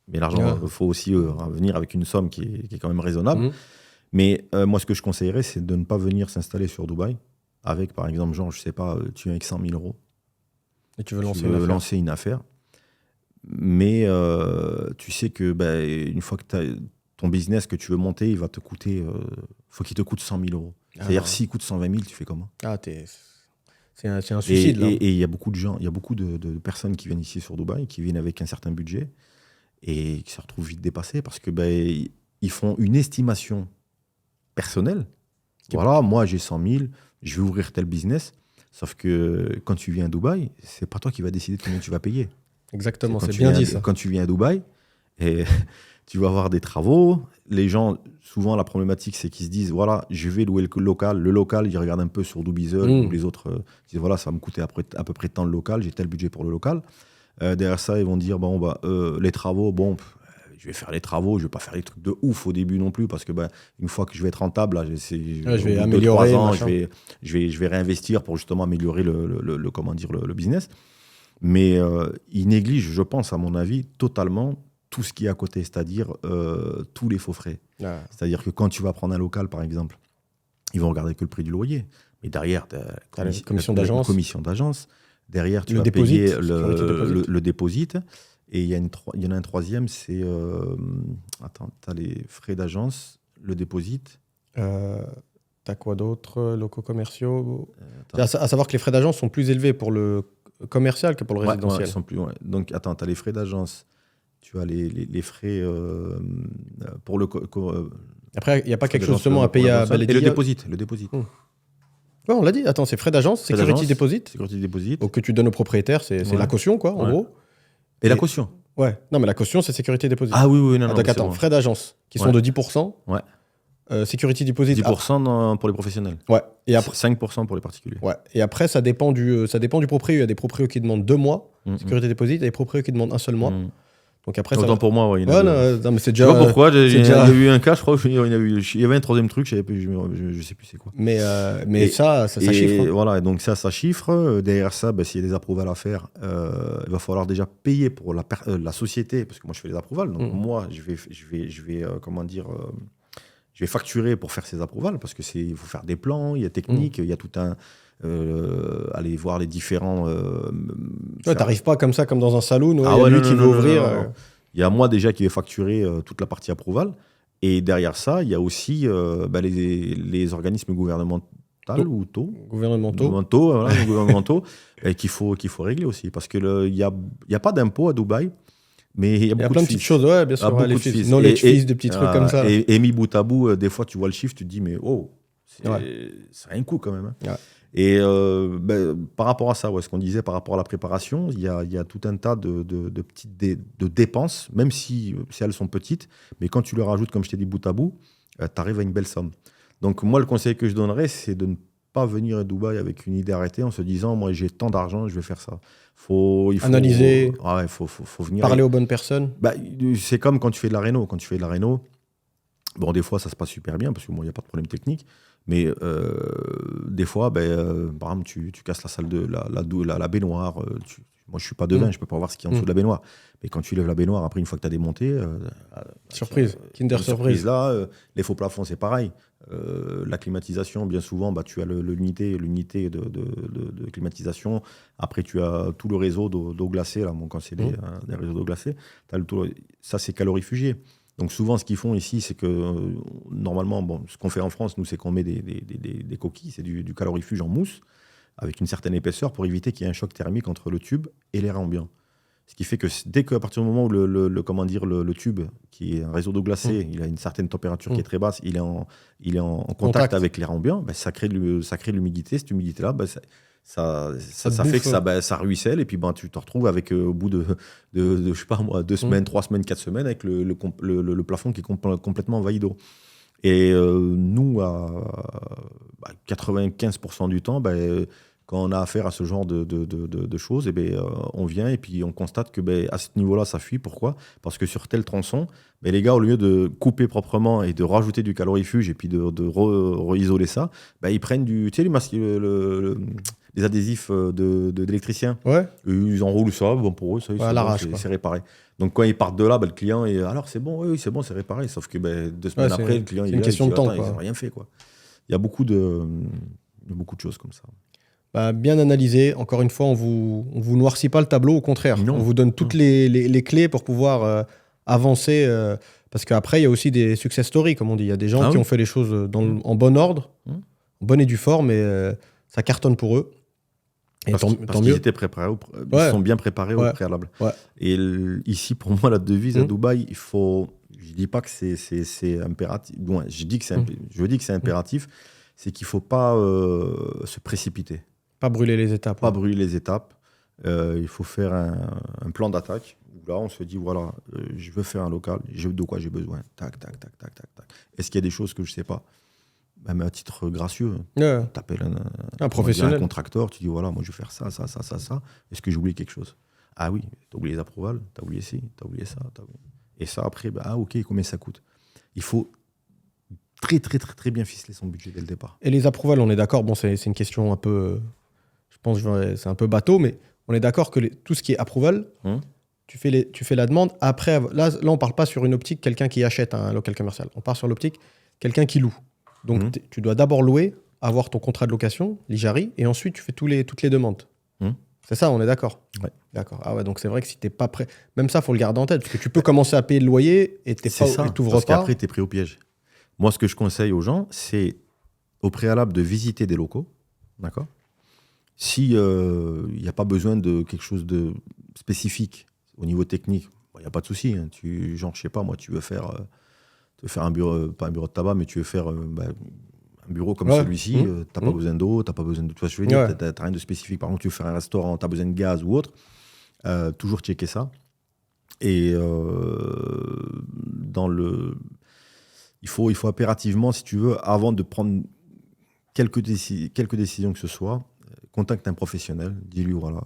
Mais l'argent, il faut aussi venir avec une somme qui est quand même raisonnable. Mais moi, ce que je conseillerais, c'est de ne pas venir s'installer sur Dubaï avec, par exemple, genre, je sais pas, tu viens avec 100 000 euros. Et tu veux lancer une affaire. Mais tu sais que une fois que tu as ton business que tu veux monter, il va te coûter, faut qu'il te coûte 100 000 euros. C'est-à-dire, s'il coûte 120 000, tu fais comment ? C'est un suicide. Et il y a beaucoup de gens, il y a beaucoup de personnes qui viennent ici sur Dubaï, qui viennent avec un certain budget et qui se retrouvent vite dépassés parce que ils font une estimation personnel. Voilà, moi j'ai 100 000, je vais ouvrir tel business. Sauf que quand tu viens à Dubaï, c'est pas toi qui vas décider de combien tu vas payer. Exactement, c'est bien dit ça. Quand tu viens à Dubaï, et tu vas avoir des travaux. Les gens, souvent la problématique, c'est qu'ils se disent voilà, je vais louer le local. Le local, ils regardent un peu sur Dubizzle ou les autres. Ils disent voilà, ça va me coûter à peu près tant le local, j'ai tel budget pour le local. Derrière ça, ils vont dire les travaux, je vais faire les travaux, je vais pas faire les trucs de ouf au début non plus parce que une fois que je vais être rentable, là, je vais améliorer, 2-3 ans, je vais réinvestir pour justement améliorer le business. Mais ils négligent, je pense à mon avis, totalement tout ce qui est à côté, c'est-à-dire tous les faux frais. C'est-à-dire que quand tu vas prendre un local, par exemple, ils vont regarder que le prix du loyer, mais derrière, tu as la commission d'agence. Derrière, tu vas payer le déposit. Et il y en a un troisième, c'est... tu as les frais d'agence, le déposit. T'as quoi d'autre ? Locaux commerciaux. À savoir que les frais d'agence sont plus élevés pour le commercial que pour le résidentiel. Sont plus, Donc, attends, tu as les frais d'agence, tu as les frais pour le... Après, il n'y a pas quelque chose justement à payer à Baledia. Et le déposit. Ouais, on l'a dit. Attends, c'est frais d'agence, security deposit. Donc, que tu donnes au propriétaire, c'est la caution, quoi, en gros. Et la caution. Ouais. Non, mais la caution, c'est security deposit. Ah oui, non. Donc, attends, frais d'agence, qui sont de 10%. Ouais. Security deposit. 10% pour les professionnels. Ouais. Et après, 5% pour les particuliers. Ouais. Et après, ça dépend du proprio. Il y a des proprios qui demandent 2 mois, security deposit, et des proprios qui demandent 1 seul mois. Donc après, autant pour moi, non, mais c'est déjà. Je sais pas pourquoi, il y a eu un cas, je crois, il y avait un troisième truc, je sais plus c'est quoi. Mais ça chiffre. Et voilà, donc ça chiffre. Derrière ça, s'il y a des approvals à faire, il va falloir déjà payer pour la société, parce que moi je fais les approvals. Donc moi, je vais facturer pour faire ces approvals, parce que il faut faire des plans, il y a technique, il y a tout un. Aller voir les différents. T'arrives pas comme ça, comme dans un saloon, il y a lui qui veut ouvrir. Il y a moi déjà qui vais facturer toute la partie approval. Et derrière ça, il y a aussi les organismes gouvernementaux qu'il faut régler aussi. Parce qu'il n'y a pas d'impôt à Dubaï. Mais il y a plein de petites choses, bien sûr. Beaucoup de fees. Knowledge fees, des petits trucs comme ça. Et mis bout à bout, des fois, tu vois le chiffre, tu te dis, mais ça a un coût quand même. Ouais. Et par rapport à ça, ce qu'on disait par rapport à la préparation, il y a tout un tas de petites dépenses, même si elles sont petites, mais quand tu le rajoutes, comme je t'ai dit, bout à bout, tu arrives à une belle somme. Donc moi, le conseil que je donnerais, c'est de ne pas venir à Dubaï avec une idée arrêtée en se disant, moi j'ai tant d'argent, je vais faire ça. Il faut analyser, faut venir parler aux bonnes personnes. C'est comme quand tu fais de la réno. Quand tu fais de la réno, bon, des fois, ça se passe super bien parce qu'il n'y a pas de problème technique. Mais des fois, par exemple, tu casses la salle de la baignoire. Moi, je ne suis pas devin, je ne peux pas voir ce qu'il y a en dessous de la baignoire. Mais quand tu lèves la baignoire, après, une fois que tu as démonté... surprise, Kinder Surprise. Là, les faux plafonds, c'est pareil. La climatisation, bien souvent, tu as l'unité de climatisation. Après, tu as tout le réseau d'eau glacée. Là, quand c'est des réseaux d'eau glacée, ça, c'est calorifugé. Donc souvent, ce qu'ils font ici, c'est que normalement, ce qu'on fait en France, nous, c'est qu'on met des coquilles, c'est du calorifuge en mousse, avec une certaine épaisseur pour éviter qu'il y ait un choc thermique entre le tube et l'air ambiant. Ce qui fait que dès qu'à partir du moment où le tube, qui est un réseau d'eau glacée, il a une certaine température qui est très basse, il est en contact avec l'air ambiant, ça crée de l'humidité. Cette humidité-là, ça fait que ça ruisselle, et puis tu te retrouves avec, au bout de je sais pas moi, 2 semaines, 3 semaines, 4 semaines, avec le plafond qui est complètement envahi d'eau. Et nous, à 95% du temps, quand on a affaire à ce genre de choses, on vient et puis on constate que à ce niveau-là, ça fuit. Pourquoi ? Parce que sur tel tronçon, les gars, au lieu de couper proprement et de rajouter du calorifuge et puis de re-isoler ça, ils prennent les adhésifs d'électriciens. Ouais. Ils enroulent ça, pour eux, c'est réparé. Donc quand ils partent de là, le client est alors c'est bon, oui, c'est bon, c'est réparé. Sauf que 2 semaines après, le client c'est une question de temps. Ils n'ont rien fait, quoi. Il y a beaucoup de choses comme ça. Bien analysé. Encore une fois, on vous noircit pas le tableau, au contraire. Non. On vous donne toutes les clés pour pouvoir avancer. Parce qu'après, il y a aussi des success stories, comme on dit. Il y a des gens qui ont fait les choses en bon ordre, en bonne et due forme, et ça cartonne pour eux. Et parce qu'ils étaient préparés, ils sont bien préparés au préalable. Ouais. Et ici, pour moi, la devise à Dubaï, je dis pas que c'est impératif. Bon, je dis que c'est impératif, c'est qu'il faut pas se précipiter. Pas brûler les étapes. Pas brûler les étapes. Il faut faire un plan d'attaque. Où là, on se dit, voilà, je veux faire un local. De quoi j'ai besoin ? Tac, tac, tac, tac, tac, tac. Est-ce qu'il y a des choses que je ne sais pas ? Mais à titre gracieux, tu appelles un professionnel, un contracteur, tu dis, voilà, moi, je vais faire ça. Est-ce que j'ai oublié quelque chose ? Ah oui, tu as oublié les approvals, tu as oublié ci, tu as oublié ça. Et ça, après, ok, combien ça coûte ? Il faut très, très, très, très bien ficeler son budget dès le départ. Et les approvals, on est d'accord, c'est une question un peu... Je pense que c'est un peu bateau, mais on est d'accord que tout ce qui est approval, tu fais la demande. Après, là, on ne parle pas sur une optique quelqu'un qui achète un local commercial. On part sur l'optique quelqu'un qui loue. Donc, tu dois d'abord louer, avoir ton contrat de location, l'IJARI, et ensuite, tu fais toutes les demandes. C'est ça, on est d'accord ? Ouais. D'accord. Ah ouais, donc c'est vrai que si tu n'es pas prêt... Même ça, il faut le garder en tête, parce que tu peux commencer à payer le loyer et tu t'ouvres pas. Parce qu'après, tu es pris au piège. Moi, ce que je conseille aux gens, c'est au préalable de visiter des locaux. D'accord ? Si il n'y a pas besoin de quelque chose de spécifique au niveau technique, il n'y a pas de souci. Hein. Genre, je sais pas, moi, tu veux faire un bureau, pas un bureau de tabac, mais tu veux faire un bureau comme celui-ci, tu n'as pas besoin d'eau, tu n'as pas besoin de... Tu vois ce que je veux dire, tu n'as rien de spécifique. Par contre, tu veux faire un restaurant, tu as besoin de gaz ou autre. Toujours checker ça. Et il faut impérativement, si tu veux, avant de prendre quelques décisions que ce soit, contacte un professionnel, dis-lui, voilà,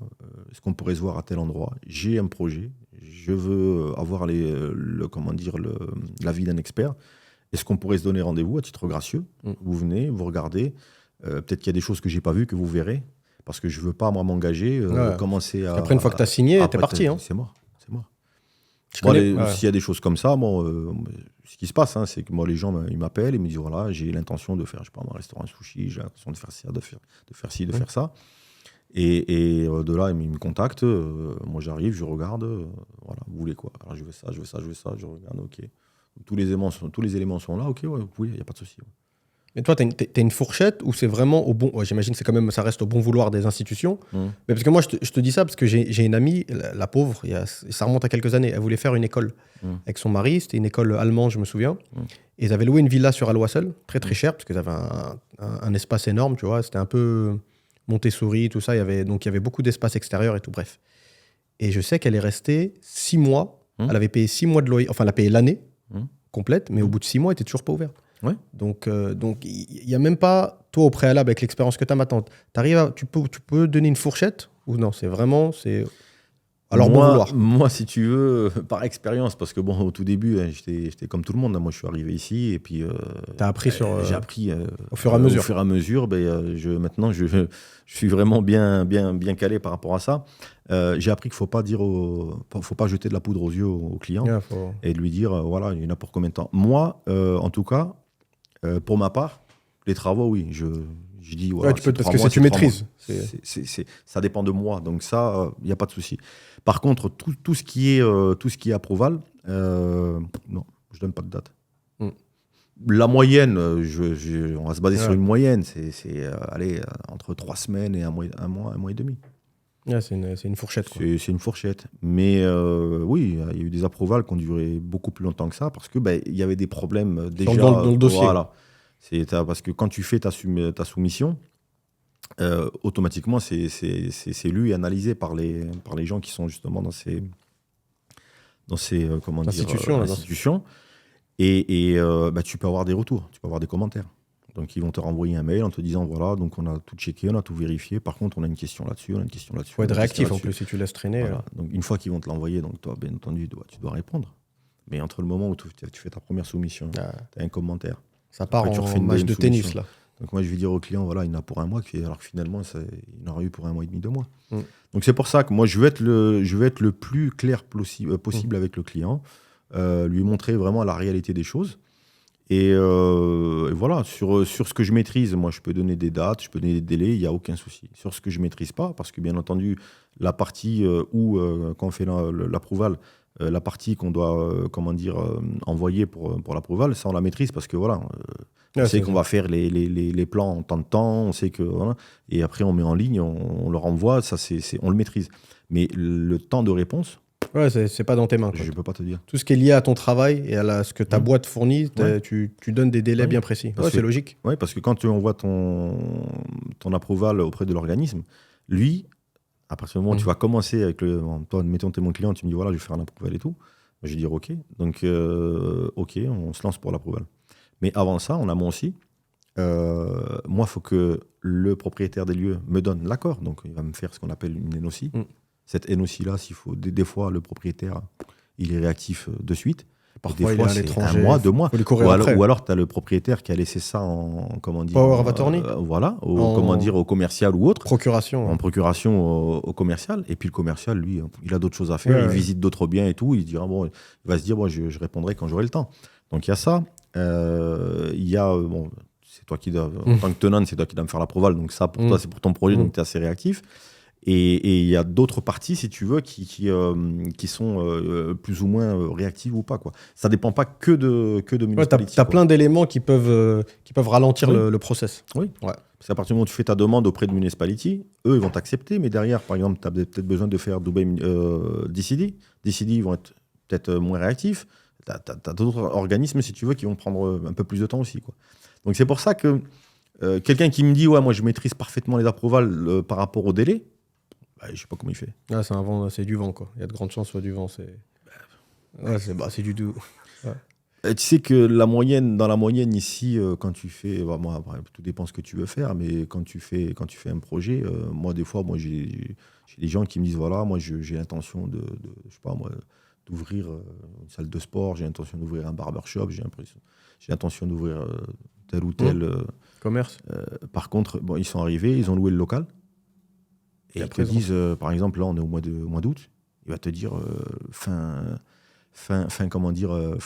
est-ce qu'on pourrait se voir à tel endroit ? J'ai un projet, je veux avoir l'avis d'un expert. Est-ce qu'on pourrait se donner rendez-vous à titre gracieux ? Vous venez, vous regardez. Peut-être qu'il y a des choses que je n'ai pas vues, que vous verrez. Parce que je ne veux pas, moi, m'engager, commencer à... Après, une fois que tu as signé, tu es parti. C'est mort. S'il y a des choses comme ça, ce qui se passe, c'est que moi, les gens ils m'appellent et me disent, voilà, j'ai l'intention de faire, je sais pas, un restaurant sushi, j'ai l'intention de faire ça, de faire ci, de faire ça. Et de là, ils me contactent. Moi, j'arrive, je regarde. Voilà, vous voulez quoi ? Alors, je veux ça, je regarde, ok. Tous les éléments sont là, ok, oui, il n'y a pas de souci. Ouais. Mais toi, tu as une fourchette où c'est vraiment au bon... Ouais, j'imagine que c'est quand même, ça reste au bon vouloir des institutions. Mais parce que moi, je te dis ça parce que j'ai une amie, la pauvre, ça remonte à quelques années. Elle voulait faire une école avec son mari. C'était une école allemande, je me souviens. Et ils avaient loué une villa sur Al-Wassel, très très chère, parce qu'ils avaient un espace énorme, tu vois. C'était un peu Montessori, tout ça. Donc il y avait beaucoup d'espace extérieur et tout, bref. Et je sais qu'elle est restée 6 mois. Elle avait payé 6 mois de loyer. Enfin, elle a payé l'année complète, mais au bout de 6 mois, elle n'était toujours pas ouverte. Ouais. Donc, il n'y a même pas, toi, au préalable, avec l'expérience que tu as, ma tante, tu peux donner une fourchette ou non ? C'est vraiment... Alors, bon vouloir. Moi, si tu veux, par expérience, parce que bon, au tout début, j'étais comme tout le monde. Moi, je suis arrivé ici et puis... T'as appris j'ai appris au fur et à mesure. Au fur et à mesure, maintenant, je suis vraiment bien calé par rapport à ça. J'ai appris qu'il ne faut pas jeter de la poudre aux yeux au client et de lui dire, voilà, il y en a pour combien de temps. Moi, en tout cas, pour ma part, les travaux, oui, je dis... Voilà, tu peux, parce que tu maîtrises. Ça dépend de moi, donc ça, il n'y a pas de souci. Par contre, tout ce qui est approval, non. Je donne pas de date. La moyenne, on va se baser sur une moyenne, c'est entre 3 semaines et un mois et demi. C'est une fourchette. C'est une fourchette. Mais oui, il y a eu des approvals qui ont duré beaucoup plus longtemps que ça parce que il y avait des problèmes déjà dans le dossier. Voilà. Parce que quand tu fais ta soumission, automatiquement, c'est lu et analysé par les gens qui sont justement dans ces institutions. Et tu peux avoir des retours, tu peux avoir des commentaires. Donc, ils vont te renvoyer un mail en te disant, voilà, donc on a tout checké, on a tout vérifié. Par contre, on a une question là-dessus, Il faut être réactif en plus si tu laisses traîner. Voilà. Donc, une fois qu'ils vont te l'envoyer, donc toi, bien entendu, tu dois répondre. Mais entre le moment où tu fais ta première soumission, tu as un commentaire. Ça part en match de tennis, là. Donc, moi, je vais dire au client, voilà, il en a pour un mois, alors que finalement, il en aura eu pour 1 mois et demi, 2 mois. Donc, c'est pour ça que moi, je vais être le plus clair possible avec le client, lui montrer vraiment la réalité des choses. Et voilà, sur ce que je maîtrise, moi, je peux donner des dates, je peux donner des délais, il n'y a aucun souci. Sur ce que je ne maîtrise pas, parce que bien entendu, la partie où, quand on fait l'approval, la partie qu'on doit envoyer pour l'approval, ça, on la maîtrise parce que voilà, on sait qu'on va faire les plans en temps de temps, on sait que voilà, et après, on met en ligne, on le renvoie, ça, on le maîtrise. Mais le temps de réponse, ouais, c'est pas dans tes mains. Je ne peux pas te dire. Tout ce qui est lié à ton travail et à ce que ta boîte fournit, tu donnes des délais bien précis. C'est logique. Oui, parce que quand tu envoies ton approval auprès de l'organisme, lui, à partir du moment où tu vas commencer avec toi, mettons, tu es mon client, tu me dis voilà, je vais faire un approval et tout, je vais dire ok. Donc, ok, on se lance pour l'approval. Mais avant ça, en amont aussi, moi, il faut que le propriétaire des lieux me donne l'accord. Donc, il va me faire ce qu'on appelle une NOC. Cette NOC-là, s'il faut, des fois, le propriétaire, il est réactif de suite. Parfois, des fois, c'est 1 mois, 2 mois. Ou alors, tu as le propriétaire qui a laissé ça en Power of attorney. Voilà, au commercial ou autre. Procuration. En procuration au commercial. Et puis, le commercial, lui, il a d'autres choses à faire. Il visite d'autres biens et tout. Il va se dire, je répondrai quand j'aurai le temps. Donc, il y a ça. Il y a, c'est toi qui dois, en tant que tenant, c'est toi qui dois me faire l'approval. Donc, ça, pour toi, c'est pour ton projet. Donc, tu es assez réactif. Et il y a d'autres parties, si tu veux, qui sont plus ou moins réactives ou pas, quoi. Ça ne dépend pas que de Municipality. Tu as plein d'éléments qui peuvent ralentir le process. Oui. Ouais. Parce qu'à partir du moment où tu fais ta demande auprès de Municipality, eux, ils vont t'accepter. Mais derrière, par exemple, tu as peut-être besoin de faire Dubai DCD. DCD, ils vont être peut-être moins réactifs. Tu as d'autres organismes, si tu veux, qui vont prendre un peu plus de temps aussi, quoi. Donc, c'est pour ça que quelqu'un qui me dit « Ouais, moi, je maîtrise parfaitement les approvals par rapport au délai », je ne sais pas comment il fait. Ah, c'est du vent, quoi. Il y a de grandes chances que ce soit du vent. C'est du doux. Ouais. Tu sais que dans la moyenne ici, quand tu fais, tout dépend ce que tu veux faire, mais quand tu fais un projet, moi des fois, j'ai des gens qui me disent voilà, moi j'ai l'intention je sais pas moi, d'ouvrir une salle de sport, j'ai l'intention d'ouvrir un barbershop, j'ai l'intention d'ouvrir tel ou tel commerce. Par contre, ils sont arrivés, ils ont loué le local. Et ils te disent, par exemple, là, on est au mois d'août, il va te dire fin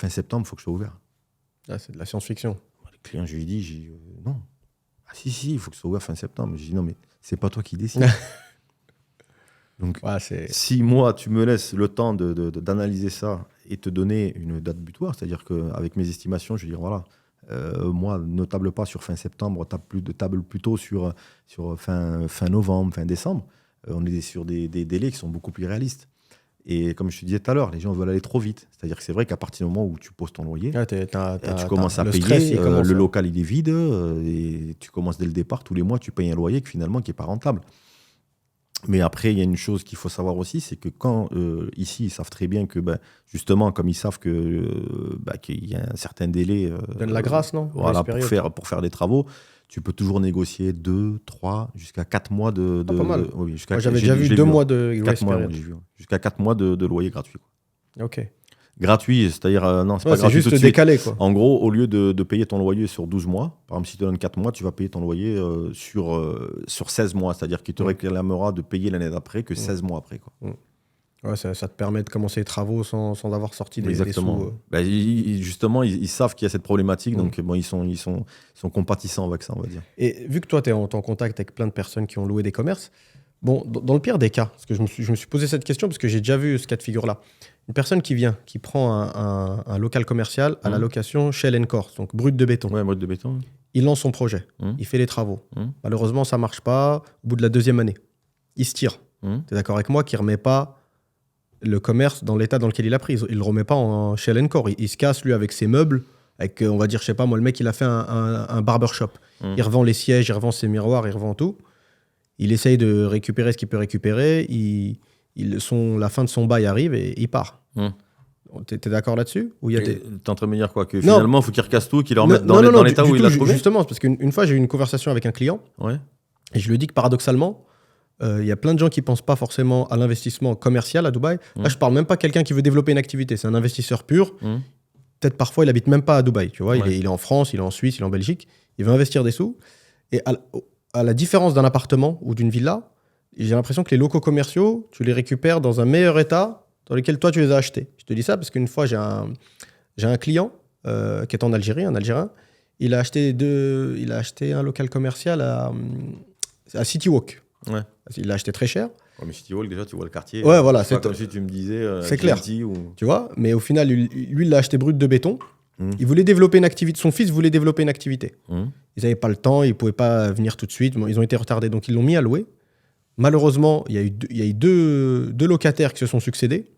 septembre, il faut que je sois ouvert. Ah, c'est de la science-fiction. Le client, je lui dis, non. Ah si, il faut que je sois ouvert fin septembre. Je dis, non, mais c'est pas toi qui décides. Donc, si moi, tu me laisses le temps d'analyser ça et te donner une date butoir, c'est-à-dire qu'avec mes estimations, je vais dire, voilà, moi, ne table pas sur fin septembre, table plutôt sur fin novembre, fin décembre. On est sur des délais qui sont beaucoup plus réalistes. Et comme je te disais tout à l'heure, les gens veulent aller trop vite. C'est-à-dire que c'est vrai qu'à partir du moment où tu poses ton loyer, tu commences à payer, le local il est vide, et tu commences dès le départ, tous les mois, tu payes un loyer qui n'est pas rentable. Mais après, il y a une chose qu'il faut savoir aussi, c'est que quand ici, ils savent très bien que, justement, comme ils savent qu'il y a un certain délai donne la grâce, non voilà, pour faire des travaux, tu peux toujours négocier 2, 3, jusqu'à 4 mois de... pas mal. Oui, moi, j'avais déjà vu 2 mois de grace period. Jusqu'à 4 mois de loyer gratuit, quoi. Ok. Gratuit, c'est-à-dire, non, c'est pas gratuit. C'est juste décalé, quoi. En gros, au lieu de payer ton loyer sur 12 mois, par exemple, si tu donnes 4 mois, tu vas payer ton loyer sur 16 mois. C'est-à-dire qu'il te réclamera de payer l'année d'après que 16 mois après, quoi. Ouais, ça te permet de commencer les travaux sans avoir sorti des sous. Justement, ils savent qu'il y a cette problématique, donc ils sont compatissants avec ça, on va dire. Et vu que toi, tu es en contact avec plein de personnes qui ont loué des commerces, Bon, dans le pire des cas, parce que je me suis posé cette question parce que j'ai déjà vu ce cas de figure-là. Une personne qui prend un local commercial à la location Shell & Corse, donc brut de béton. Ouais, brut de béton. Il lance son projet, il fait les travaux. Malheureusement, ça marche pas. Au bout de la 2e année, il se tire. Tu es d'accord avec moi qu'il remet pas le commerce dans l'état dans lequel il a pris. Il le remet pas en Shell & Corse. Il se casse, lui, avec ses meubles, avec, on va dire, je sais pas moi, le mec, il a fait un barbershop. Il revend les sièges, il revend ses miroirs, il revend tout. Il essaye de récupérer ce qu'il peut récupérer. La fin de son bail arrive et il part. T'es d'accord là-dessus? T'es en train de me dire quoi? Que finalement, il faut qu'il recasse tout, qu'il le remette dans l'état où il l'a trouvé? Justement, parce qu'une fois, j'ai eu une conversation avec un client et je lui ai dit que paradoxalement, il y a plein de gens qui ne pensent pas forcément à l'investissement commercial à Dubaï. Là, je ne parle même pas de quelqu'un qui veut développer une activité. C'est un investisseur pur. Peut-être parfois, il n'habite même pas à Dubaï. Tu vois, il est en France, il est en Suisse, il est en Belgique. Il veut investir des sous. Et à la différence d'un appartement ou d'une villa, j'ai l'impression que les locaux commerciaux, tu les récupères dans un meilleur état dans lequel toi, tu les as achetés. Je te dis ça parce qu'une fois, j'ai un client qui est en Algérie, un Algérien. Il a acheté un local commercial à City Walk. Ouais. Il l'a acheté très cher. Ouais, mais City Walk, déjà, tu vois le quartier. Ouais, voilà. C'est comme si tu me disais. C'est clair. Tu vois, mais au final, lui, il l'a acheté brut de béton. Il voulait développer une activité. Son fils voulait développer une activité. Ils n'avaient pas le temps, ils ne pouvaient pas venir tout de suite. Ils ont été retardés, donc ils l'ont mis à louer. Malheureusement, il y a eu deux locataires qui se sont succédés.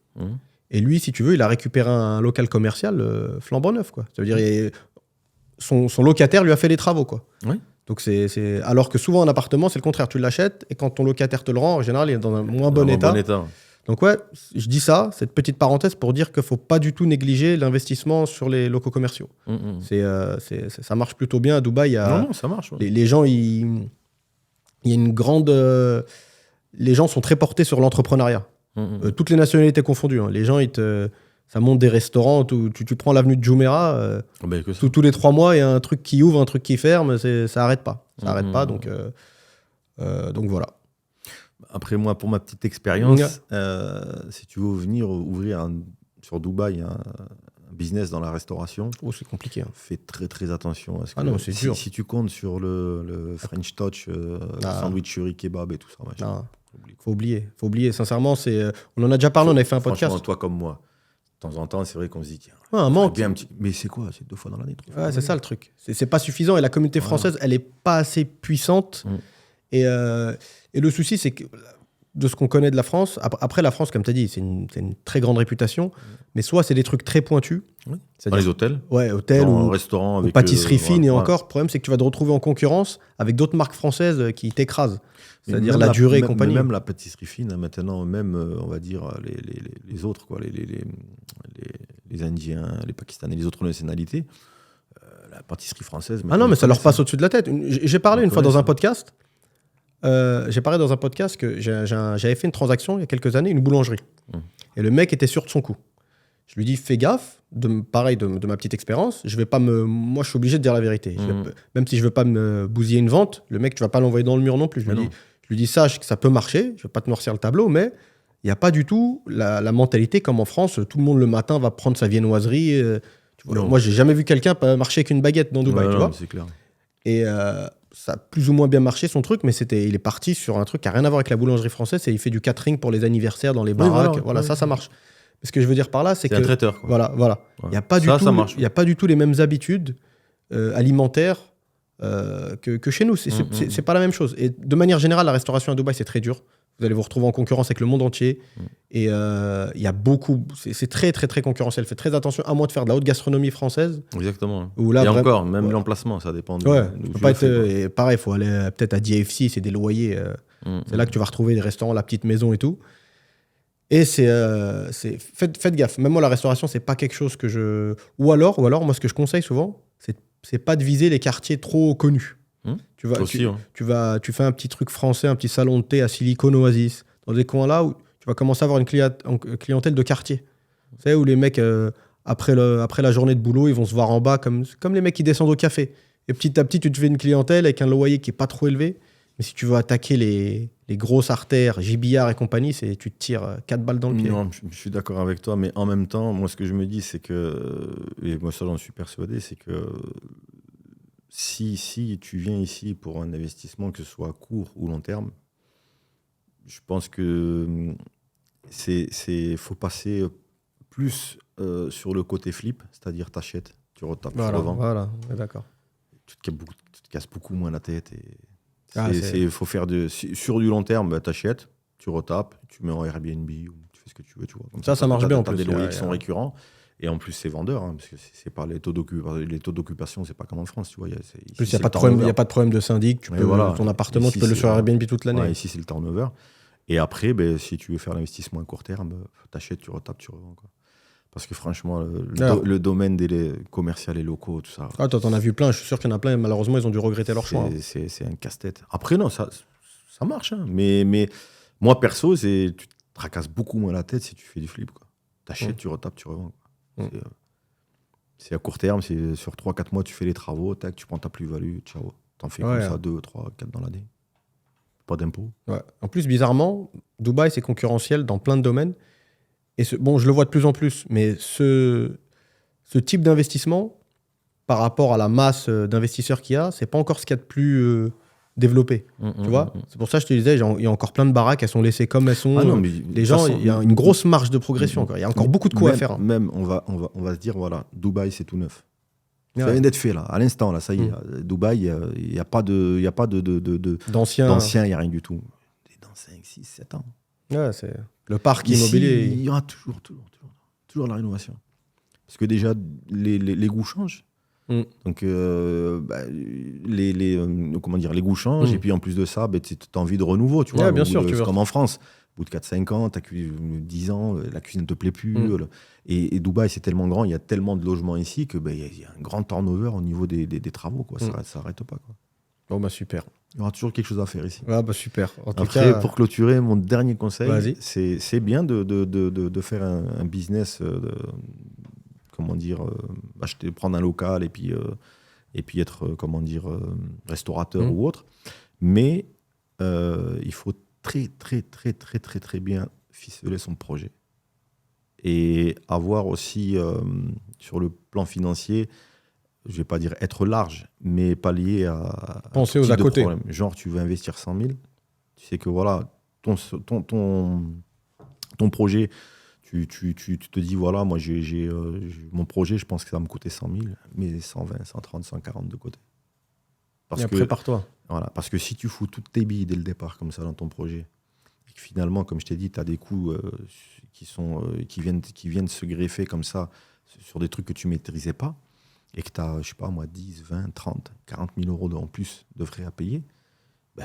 Et lui, si tu veux, il a récupéré un local commercial flambant neuf, quoi. Ça veut dire son locataire lui a fait les travaux, quoi. Oui. Donc alors que souvent, un appartement, c'est le contraire. Tu l'achètes et quand ton locataire te le rend, en général, il est dans un moins bon état. Donc ouais, je dis ça, cette petite parenthèse pour dire qu'il ne faut pas du tout négliger l'investissement sur les locaux commerciaux. Ça marche plutôt bien à Dubaï. Non, ça marche. Ouais. Les gens, il y a une grande... les gens sont très portés sur l'entrepreneuriat. Toutes les nationalités confondues. Hein. Les gens, ça monte des restaurants. Tu prends l'avenue de Jumeirah, tous les 3 mois, il y a un truc qui ouvre, un truc qui ferme. Ça n'arrête pas. Ça n'arrête pas, donc voilà. Après, moi, pour ma petite expérience, si tu veux venir ouvrir sur Dubaï un business dans la restauration, c'est compliqué. Hein. Fais très très attention. Parce que non, c'est dur. Si tu comptes sur le French Touch, sandwich curry kebab et tout ça, faut oublier. Sincèrement, on en a déjà parlé, on avait fait un podcast. Toi comme moi, de temps en temps, c'est vrai qu'on se dit, tiens, un manque. Mais c'est quoi? C'est 2 fois dans l'année, 3 fois. Ouais, c'est ça le truc. C'est pas suffisant et la communauté française, elle est pas assez puissante. Et le souci, c'est que de ce qu'on connaît de la France, après la France, comme tu as dit, c'est une très grande réputation, mais soit c'est des trucs très pointus. Dans les hôtels. Ouais, hôtels ou restaurants. Ou pâtisserie fine et encore. Le problème, c'est que tu vas te retrouver en concurrence avec d'autres marques françaises qui t'écrasent. C'est-à-dire la durée et compagnie. Même la pâtisserie fine, maintenant, même, on va dire, les autres, quoi, les Indiens, les Pakistanais, les autres nationalités, la pâtisserie française... Ah non, mais ça leur passe au-dessus de la tête. J'ai parlé une fois dans un podcast. Que j'avais fait une transaction il y a quelques années, une boulangerie. Et le mec était sûr de son coup. Je lui dis, fais gaffe, de ma petite expérience, moi je suis obligé de dire la vérité. Même si je veux pas me bousiller une vente, le mec, tu vas pas l'envoyer dans le mur non plus. Je lui dis, sache que ça peut marcher, je vais pas te noircir le tableau, mais il n'y a pas du tout la mentalité comme en France, tout le monde le matin va prendre sa viennoiserie. Moi, j'ai jamais vu quelqu'un marcher avec une baguette dans Dubaï, tu vois. C'est clair. Et ça a plus ou moins bien marché son truc, mais il est parti sur un truc qui n'a rien à voir avec la boulangerie française, et il fait du catering pour les anniversaires dans les baraques. Ça marche. Mais ce que je veux dire par là, c'est que... un traiteur, quoi. Voilà. Il n'y a pas du tout les mêmes habitudes alimentaires que chez nous. C'est pas la même chose. Et de manière générale, la restauration à Dubaï, c'est très dur. Vous allez vous retrouver en concurrence avec le monde entier. Et il y a beaucoup... C'est très, très, très concurrentiel. Faites très attention, à moins de faire de la haute gastronomie française. Exactement. Là, et encore, même l'emplacement, ça dépend. Et pareil, il faut aller peut-être à DFC, c'est des loyers. C'est là que tu vas retrouver des restaurants, la petite maison et tout. Et faites gaffe. Même moi, la restauration, c'est pas quelque chose que je... Ou alors, moi, ce que je conseille souvent, c'est pas de viser les quartiers trop connus. Tu fais un petit truc français, un petit salon de thé à Silicon Oasis, dans des coins là où tu vas commencer à avoir une clientèle de quartier. Tu sais, où les mecs, après la journée de boulot, ils vont se voir en bas comme les mecs qui descendent au café. Et petit à petit, tu te fais une clientèle avec un loyer qui est pas trop élevé. Mais si tu veux attaquer les grosses artères, Gibillard et compagnie, tu te tires 4 balles dans le pied. Non, je suis d'accord avec toi, mais en même temps, moi, ce que je me dis, c'est que, et moi, ça, j'en suis persuadé, c'est que si tu viens ici pour un investissement, que ce soit à court ou long terme, je pense que faut passer plus sur le côté flip, c'est-à-dire t'achètes, tu retapes, tu revends. Voilà, d'accord. Tu te casses beaucoup moins la tête. Faut faire sur du long terme, t'achètes, tu retapes, tu mets en Airbnb ou tu fais ce que tu veux. Tu vois. Comme ça marche bien en plus. T'as des loyers qui sont récurrents. Et en plus, c'est vendeur, hein, parce que c'est pas les taux d'occupation, c'est pas comme en France. Tu vois, il n'y a pas de problème de syndic. Ton appartement, tu peux le sur Airbnb toute l'année. Ouais, ici, c'est le turnover. Et après, si tu veux faire l'investissement à court terme, t'achètes, tu retapes, tu revends. Quoi. Parce que franchement, le domaine des commercial et locaux, tout ça. Toi, t'en as vu plein. Je suis sûr qu'il y en a plein. Malheureusement, ils ont dû regretter leur choix. C'est un casse-tête. Après, non, ça marche. Hein. Mais moi, perso, tu te tracasses beaucoup moins la tête si tu fais du flip. T'achètes, tu retapes, tu revends. C'est à court terme. C'est sur 3-4 mois, tu fais les travaux. Tac, tu prends ta plus-value. Ciao. T'en fais comme ça 2, 3, 4 dans l'année. Pas d'impôt. Ouais. En plus, bizarrement, Dubaï, c'est concurrentiel dans plein de domaines. Et je le vois de plus en plus, mais ce type d'investissement, par rapport à la masse d'investisseurs qu'il y a, c'est pas encore ce qu'il y a de plus développé. Tu vois, c'est pour ça que je te disais, il y a encore plein de baraques, elles sont laissées comme elles sont. Les gens, il y a une grosse marge de progression. Il y a encore beaucoup de quoi à faire. Hein. Même, on va se dire, voilà, Dubaï, c'est tout neuf. Ça vient d'être fait, là, à l'instant, là, ça y est. Dubaï, il n'y a pas d'anciens, il n'y a rien du tout. Dans 5, 6, 7 ans. Ouais, c'est le parc immobilier. Il y aura toujours de la rénovation. Parce que déjà, les goûts changent. Donc, les goûts changent. Et puis, en plus de ça, tu as envie de renouveau. Tu vois, bien sûr, comme en France. Au bout de 4-5 ans, tu as 10 ans, la cuisine ne te plaît plus. Et Dubaï, c'est tellement grand, il y a tellement de logements ici que y a un grand turnover au niveau des travaux. Quoi. Ça n'arrête pas. Quoi. Bon, bah super. Il y aura toujours quelque chose à faire ici. Ah, bah super. En tout Après, cas, pour clôturer, mon dernier conseil, c'est bien de faire un business, prendre un local et puis être, restaurateur ou autre. Mais il faut très, très, très, très, très, très bien ficeler son projet. Et avoir aussi, sur le plan financier, je ne vais pas dire être large, mais pallier à penser aux à côté. Problèmes. Genre, tu veux investir 100 000, tu sais que voilà, ton projet, tu te dis, voilà, moi, mon projet, je pense que ça va me coûter 100 000, mais 120, 130, 140 de côté. Prépare-toi. Voilà, parce que si tu fous toutes tes billes dès le départ, comme ça, dans ton projet, et que finalement, comme je t'ai dit, tu as des coûts qui viennent se greffer comme ça sur des trucs que tu ne maîtrisais pas, et que tu as, je sais pas moi, 10, 20, 30, 40 000 euros en plus de frais à payer,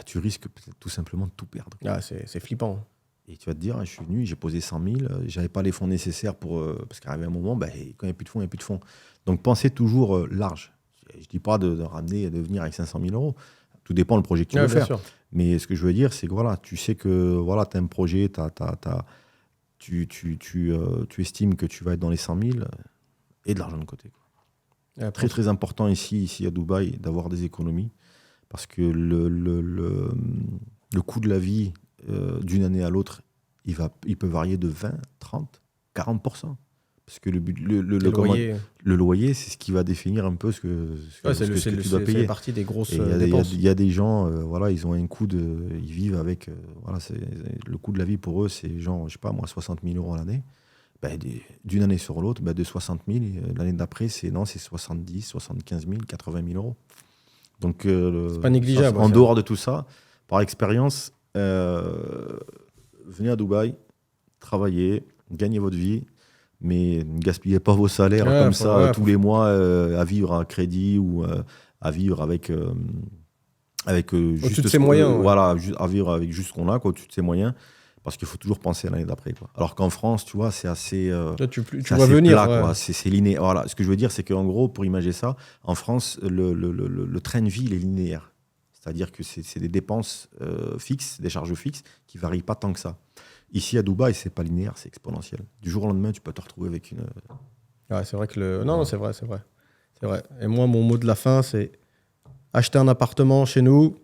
tu risques peut-être tout simplement de tout perdre. Ah, c'est flippant. Et tu vas te dire, je suis venu, j'ai posé 100 000, j'avais pas les fonds nécessaires parce qu'arrivé un moment, quand il n'y a plus de fonds, il n'y a plus de fonds. Donc pensez toujours large. Je ne dis pas de venir avec 500 000 euros. Tout dépend du projet que tu veux faire. Sûr. Mais ce que je veux dire, c'est que voilà, tu sais que voilà, tu as un projet, tu estimes que tu vas être dans les 100 000 et de l'argent de côté. Très, très important ici à Dubaï d'avoir des économies parce que le coût de la vie d'une année à l'autre, il peut varier de 20, 30, 40%. Parce que le loyer, c'est ce qui va définir un peu ce que tu dois payer. C'est partie des grosses dépenses. Il y a des gens, ils ont un coût ils vivent avec, le coût de la vie pour eux, c'est genre, je sais pas moi, 60 000 euros à l'année. D'une année sur l'autre, de 60 000, l'année d'après, c'est 70, 75 000, 80 000 euros. Donc, c'est pas négligeable. En dehors de tout ça, par expérience, venez à Dubaï, travaillez, gagnez votre vie, mais ne gaspillez pas vos salaires tous les mois à vivre à crédit ou à vivre avec juste ses moyens. Voilà, à vivre avec juste ce qu'on a, au-dessus de ses moyens. Parce qu'il faut toujours penser à l'année d'après. Alors qu'en France, tu vois, c'est assez. Tu vois venir. Plat, c'est linéaire. Voilà. Ce que je veux dire, c'est qu'en gros, pour imaginer ça, en France, le train de vie, il est linéaire. C'est-à-dire que c'est des dépenses fixes, des charges fixes, qui ne varient pas tant que ça. Ici, à Dubaï, ce n'est pas linéaire, c'est exponentiel. Du jour au lendemain, tu peux te retrouver avec une. Ouais, c'est vrai que Non, c'est vrai. Et moi, mon mot de la fin, c'est acheter un appartement chez nous,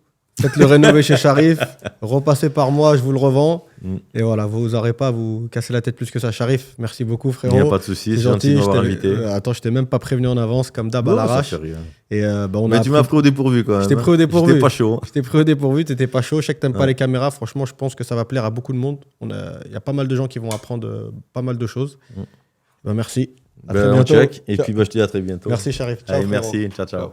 Faites le rénover chez Sharif. Repassez par moi, je vous le revends. Et voilà, vous n'aurez pas à vous casser la tête plus que ça. Sharif, merci beaucoup, frérot. Il n'y a pas de souci, c'est gentil de m'avoir invité. Attends, je t'ai même pas prévenu en avance, comme d'hab à l'arrache. Et mais tu m'as pris au dépourvu quand même. Je t'ai pris au dépourvu. J'étais pas chaud. Je t'ai pris au dépourvu, t'étais pas chaud. Je sais que t'aimes pas les caméras. Franchement, je pense que ça va plaire à beaucoup de monde. Il y a pas mal de gens qui vont apprendre pas mal de choses. Merci. À très bientôt. Et puis je te dis à très bientôt. Merci, Sharif. Ciao. Allez, merci. Ciao.